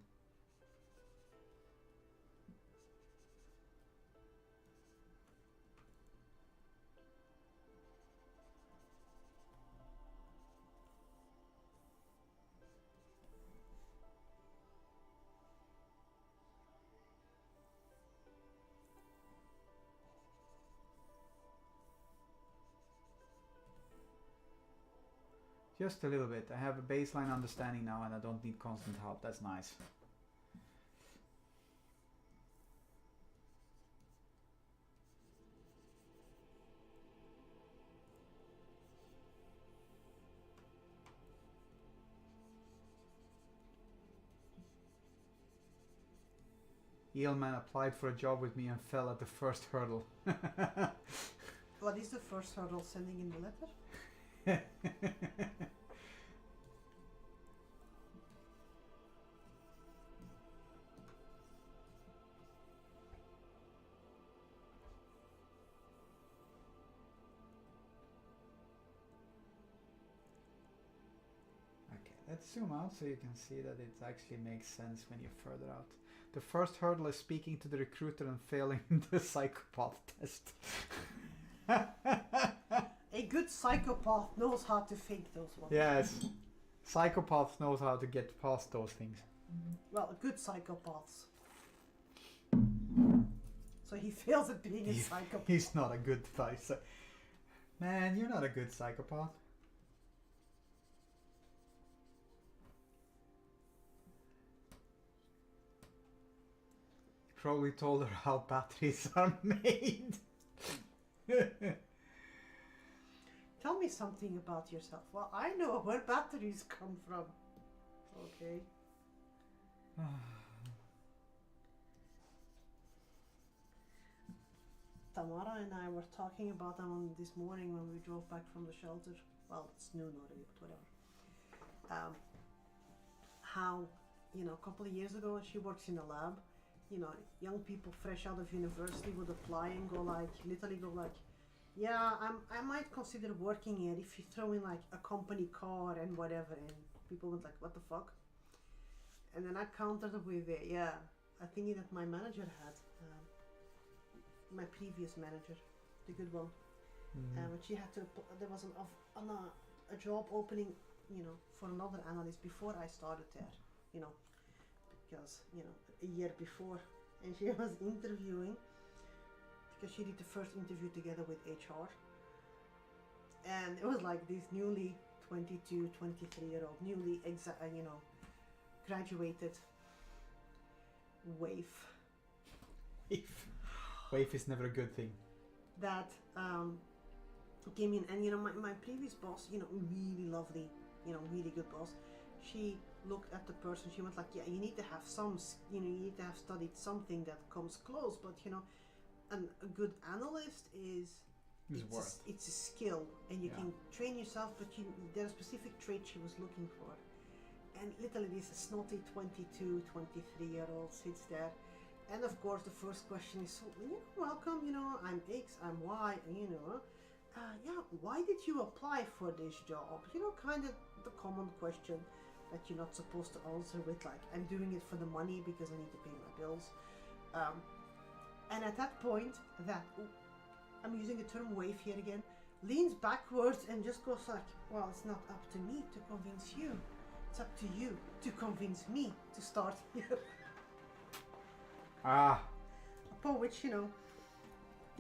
Just a little bit. I have a baseline understanding now and I don't need constant help. That's nice. Eelman applied for a job with me and fell at the first hurdle. What is the first hurdle? Sending in the letter? Okay, let's zoom out so you can see that it actually makes sense when you're further out. The first hurdle is speaking to the recruiter and failing the psychopath test. A good psychopath knows how to fake those ones. Yes. Psychopaths knows how to get past those things. Well, good psychopaths. So he fails at being a psychopath. He's not a good guy. Man, you're not a good psychopath. Probably told her how batteries are made. Tell me something about yourself. Well, I know where batteries come from. Okay. Tamara and I were talking about them on this morning when we drove back from the shelter. Well, it's noon already, but whatever. How, a couple of years ago, she works in a lab. Young people fresh out of university would apply and literally go like, yeah, I might consider working here if you throw in like a company car and whatever. And people went like, what the fuck? And then I countered with it, yeah, a thingy that my manager had. My previous manager, the good one. But she had to, there was a job opening, for another analyst before I started there, because, a year before. And she was interviewing, because she did the first interview together with HR. And it was like this newly 22, 23-year-old, newly, graduated waif. Waif is never a good thing. That came in, and my previous boss, really lovely, really good boss. She looked at the person. She went like, yeah, you need to have you need to have studied something that comes close. But and a good analyst it's a skill, and you can train yourself. But there are specific traits she was looking for, and literally this snotty 22, 23-year-old sits there. And of course, the first question is, so, welcome, I'm X, I'm Y, why did you apply for this job? Kind of the common question that you're not supposed to answer with, like, I'm doing it for the money because I need to pay my bills. And at that point, I'm using the term wave here again, leans backwards and just goes like, well, it's not up to me to convince you. It's up to you to convince me to start here. Upon which, the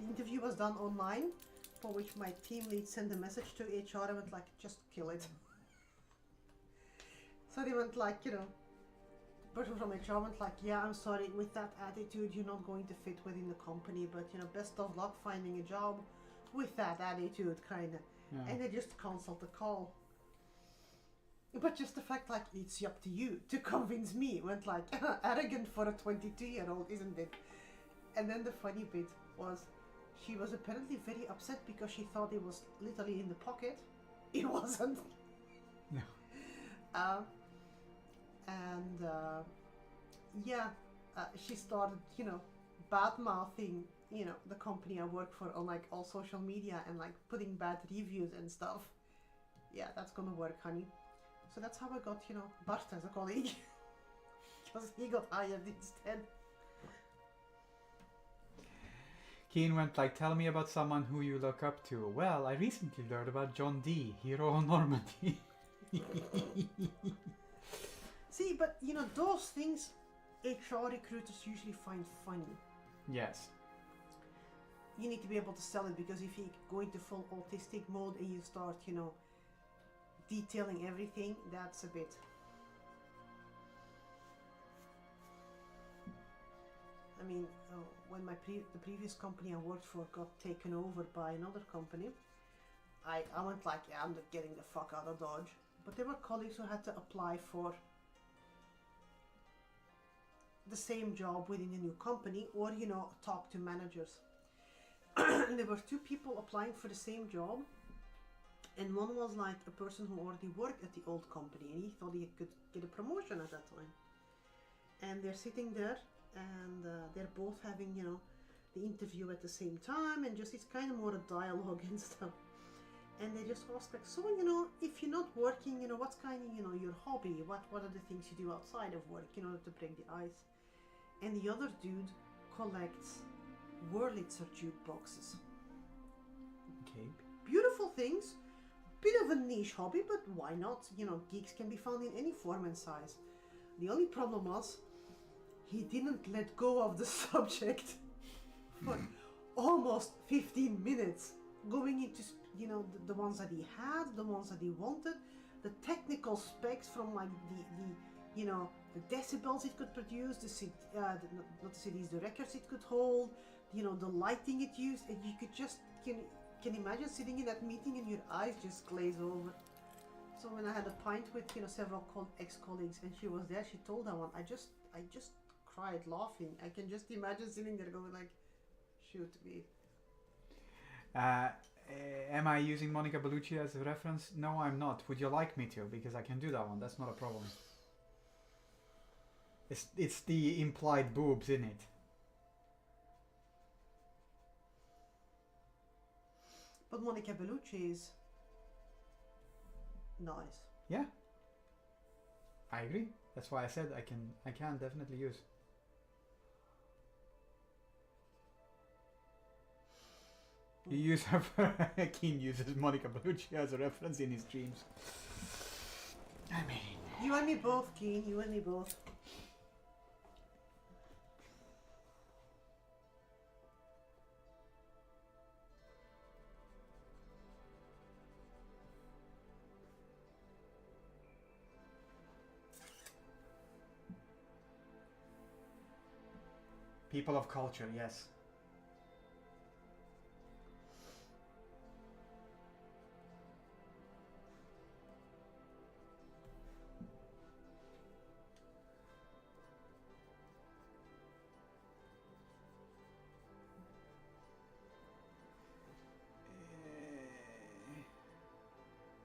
interview was done online, upon which my team lead sent a message to HR and went like, just kill it. So they went like, the person from HR went like, yeah, I'm sorry, with that attitude, you're not going to fit within the company, but, best of luck finding a job with that attitude, kind of. Yeah. And they just canceled the call. But just the fact, like, it's up to you to convince me, went like, arrogant for a 22-year-old, isn't it? And then the funny bit was, she was apparently very upset because she thought it was literally in the pocket. It wasn't. No. She started, bad-mouthing, the company I work for on, like, all social media and, like, putting bad reviews and stuff. Yeah, that's gonna work, honey. So that's how I got, Bart as a colleague. Because he got hired instead. Keen went like, tell me about someone who you look up to. Well, I recently learned about John D, hero of Normandy. See, but those things HR recruiters usually find funny. Yes. You need to be able to sell it, because if you go into full autistic mode and you start, detailing everything, that's a bit. I mean, when the previous company I worked for got taken over by another company, I went like, yeah, I'm not getting the fuck out of Dodge. But there were colleagues who had to apply for the same job within a new company, or talk to managers. And there were two people applying for the same job. And one was like a person who already worked at the old company, and he thought he could get a promotion at that time. And they're sitting there, and they're both having, the interview at the same time, and just it's kind of more a dialogue and stuff. And they just ask like, so, if you're not working, what's kind of, your hobby? What are the things you do outside of work, to break the ice? And the other dude collects Wurlitzer jukeboxes. Okay. Beautiful things. Bit of a niche hobby, but why not? Geeks can be found in any form and size. The only problem was, he didn't let go of the subject for almost 15 minutes, going into, the ones that he had, the ones that he wanted, the technical specs from like the you know, the decibels it could produce, not the CDs, the records it could hold, you know, the lighting it used, and you could just can imagine sitting in that meeting and your eyes just glaze over. So when I had a pint with, you know, several ex-colleagues, and she was there, she told that one, I just cried laughing. I can just imagine sitting there going like, shoot me. Am I using Monica Bellucci as a reference? No, I'm not. Would you like me to? Because I can do that one. That's not a problem. It's the implied boobs in it. But Monica Bellucci is nice. Yeah, I agree. That's why I said I can definitely use. You use her for Keen uses Monica Bellucci as a reference in his dreams. I mean, you and me both, Keen. You and me both. people of culture, yes.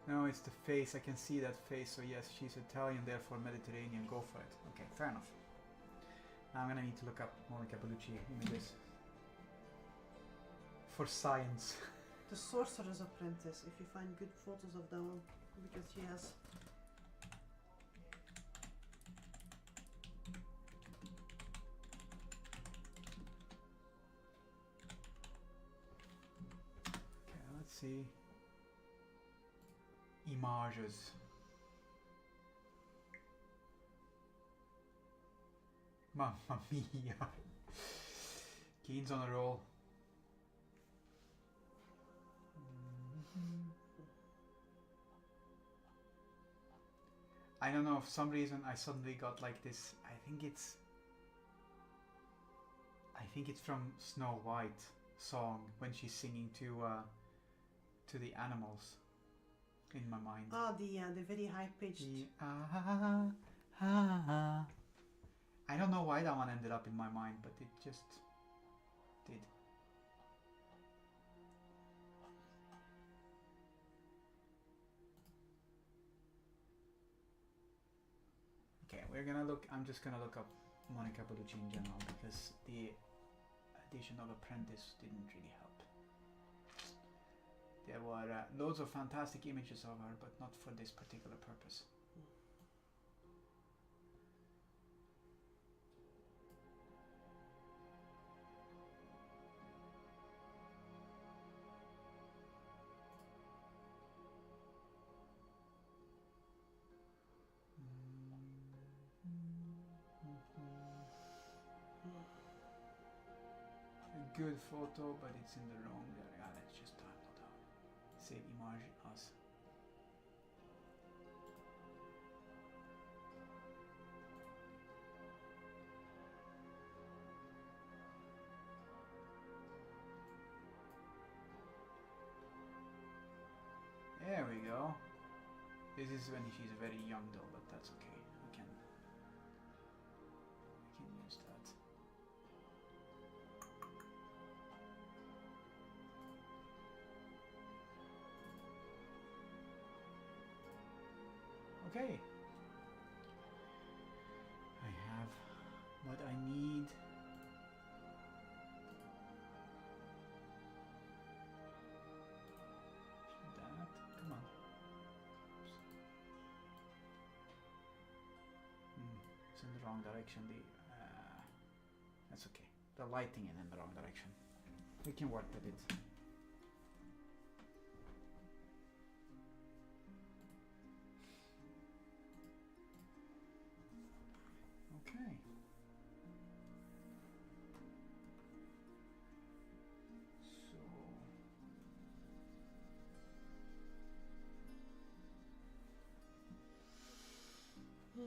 No, it's the face. I can see that face. So yes, she's Italian, therefore Mediterranean. Go for it. Okay, fair enough. Now I'm gonna need to look up Monica Bellucci images for science. The Sorcerer's Apprentice. If you find good photos of that one, because she has. Okay, let's see. Images. Mamma mia. Keen's on a roll. I don't know, for some reason I suddenly got like this. I think it's from Snow White song when she's singing to the animals in my mind. Ah, the very high pitched. I don't know why that one ended up in my mind, but it just did. Okay, I'm just gonna look up Monica Bellucci in general because the addition of Apprentice didn't really help. There were loads of fantastic images of her, but not for this particular purpose. A good photo, but it's in the wrong area. Let's just download out. Save image as. There we go. This is when she's very young though, but that's okay. I can use that. Okay. I have what I need. That, come on. It's in the wrong direction. That's okay. The lighting is in the wrong direction. We can work with it. Okay. So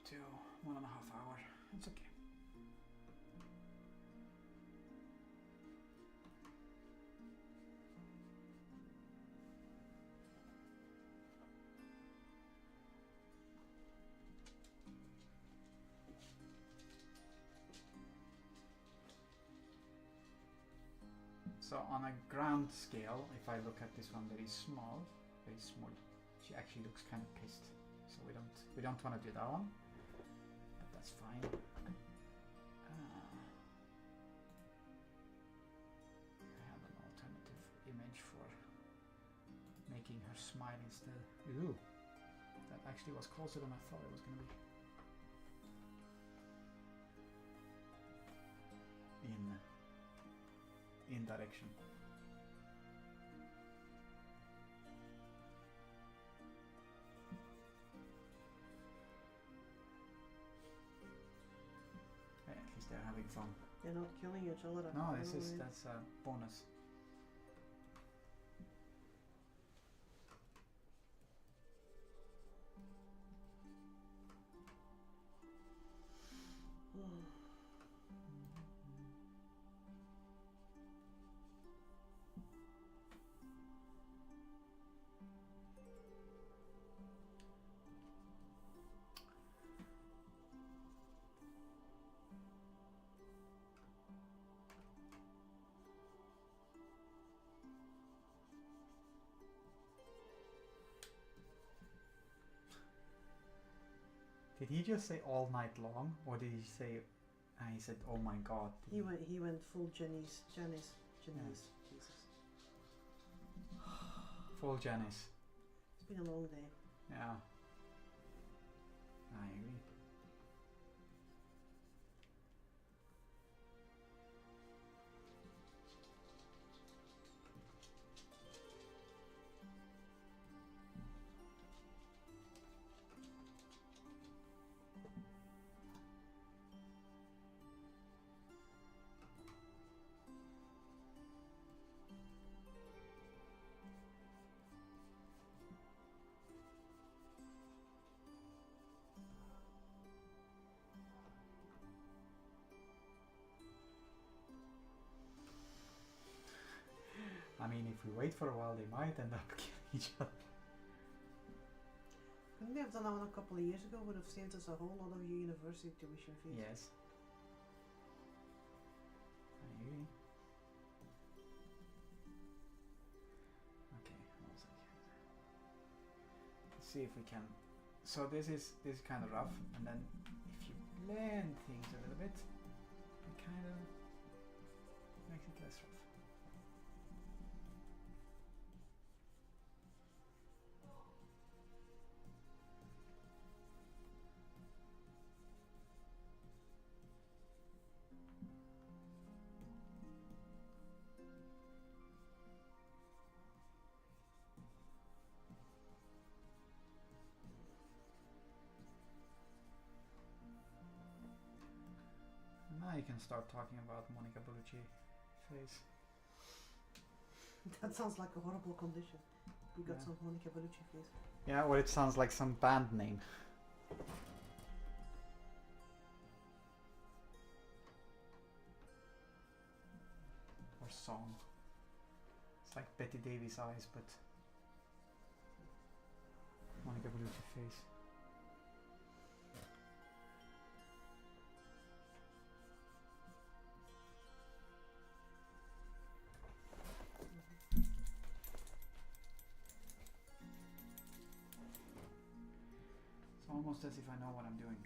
to 1.5 hours. It's okay. So on a grand scale, if I look at this one very small, she actually looks kind of pissed. So we don't want to do that one, but that's fine. I have an alternative image for making her smile instead. Ooh, that actually was closer than I thought it was going to be. In direction. Hey, at least they're having fun. They're not killing each other. No, that's a bonus. Did he just say all night long, or did he say? He said, "Oh my God." He went full Janice. Yeah. Jesus. Full Janice. It's been a long day. Yeah. I agree. I mean, if we wait for a while, they might end up killing each other. Couldn't we have done that one a couple of years ago? Would have saved us a whole lot of your university tuition fees. Yes. I agree. Okay, what was I? Let's see if we can. So this is kind of rough, and then if you blend things a little bit, it kind of makes it less rough. Now you can start talking about Monica Bellucci face. That sounds like a horrible condition. You got Yeah. some Monica Bellucci face. Yeah, or it sounds like some band name. Or song. It's like Betty Davis eyes, but Monica Bellucci face. It's almost as if I know what I'm doing.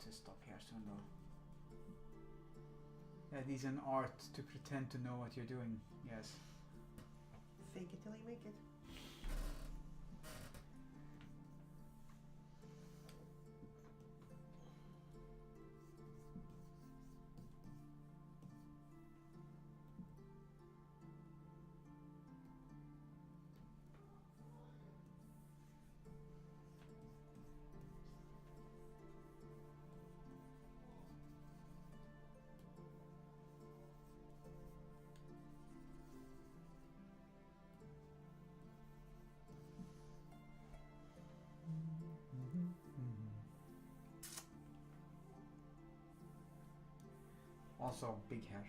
to stop here soon though. It is an art to pretend to know what you're doing, yes. Fake it till you make it. Also, big hair.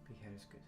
Big hair is good.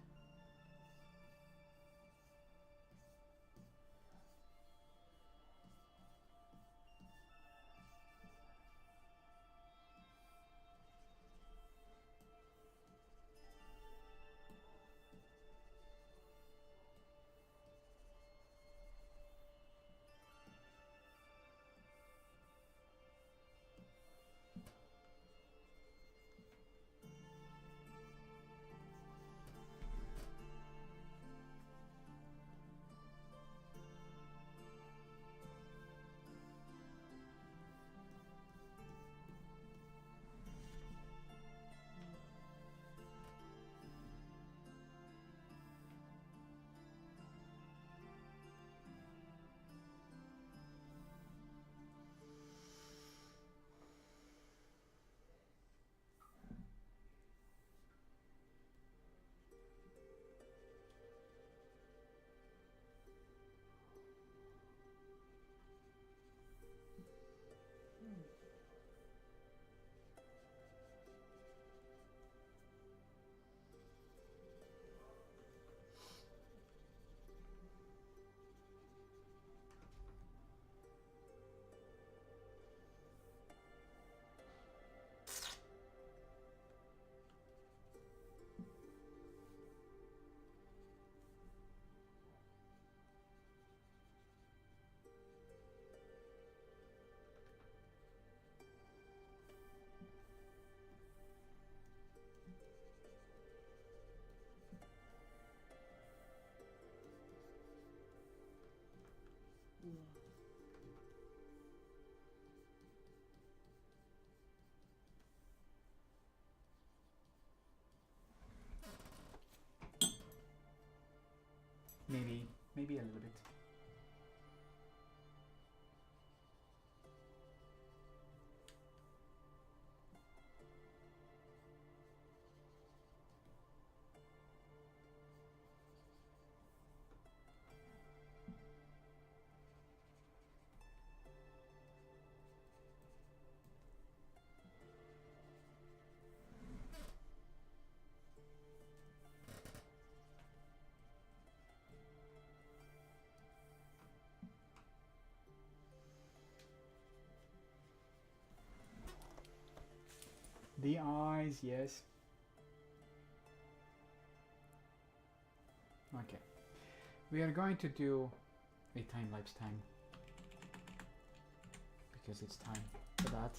Maybe a little bit. The eyes, yes. Okay. We are going to do a time-lapse time. Because it's time for that.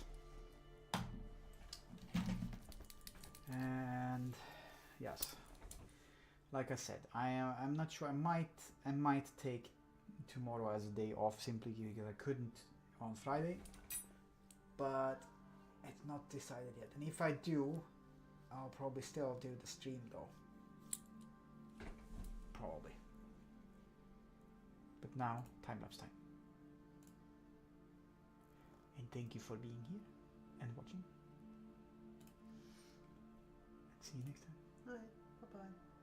And yes. Like I said, I'm not sure. I might take tomorrow as a day off simply because I couldn't on Friday. But it's not decided yet, and if I do, I'll probably still do the stream though. Probably. But now, time-lapse time. And thank you for being here and watching. And see you next time. Alright, bye-bye.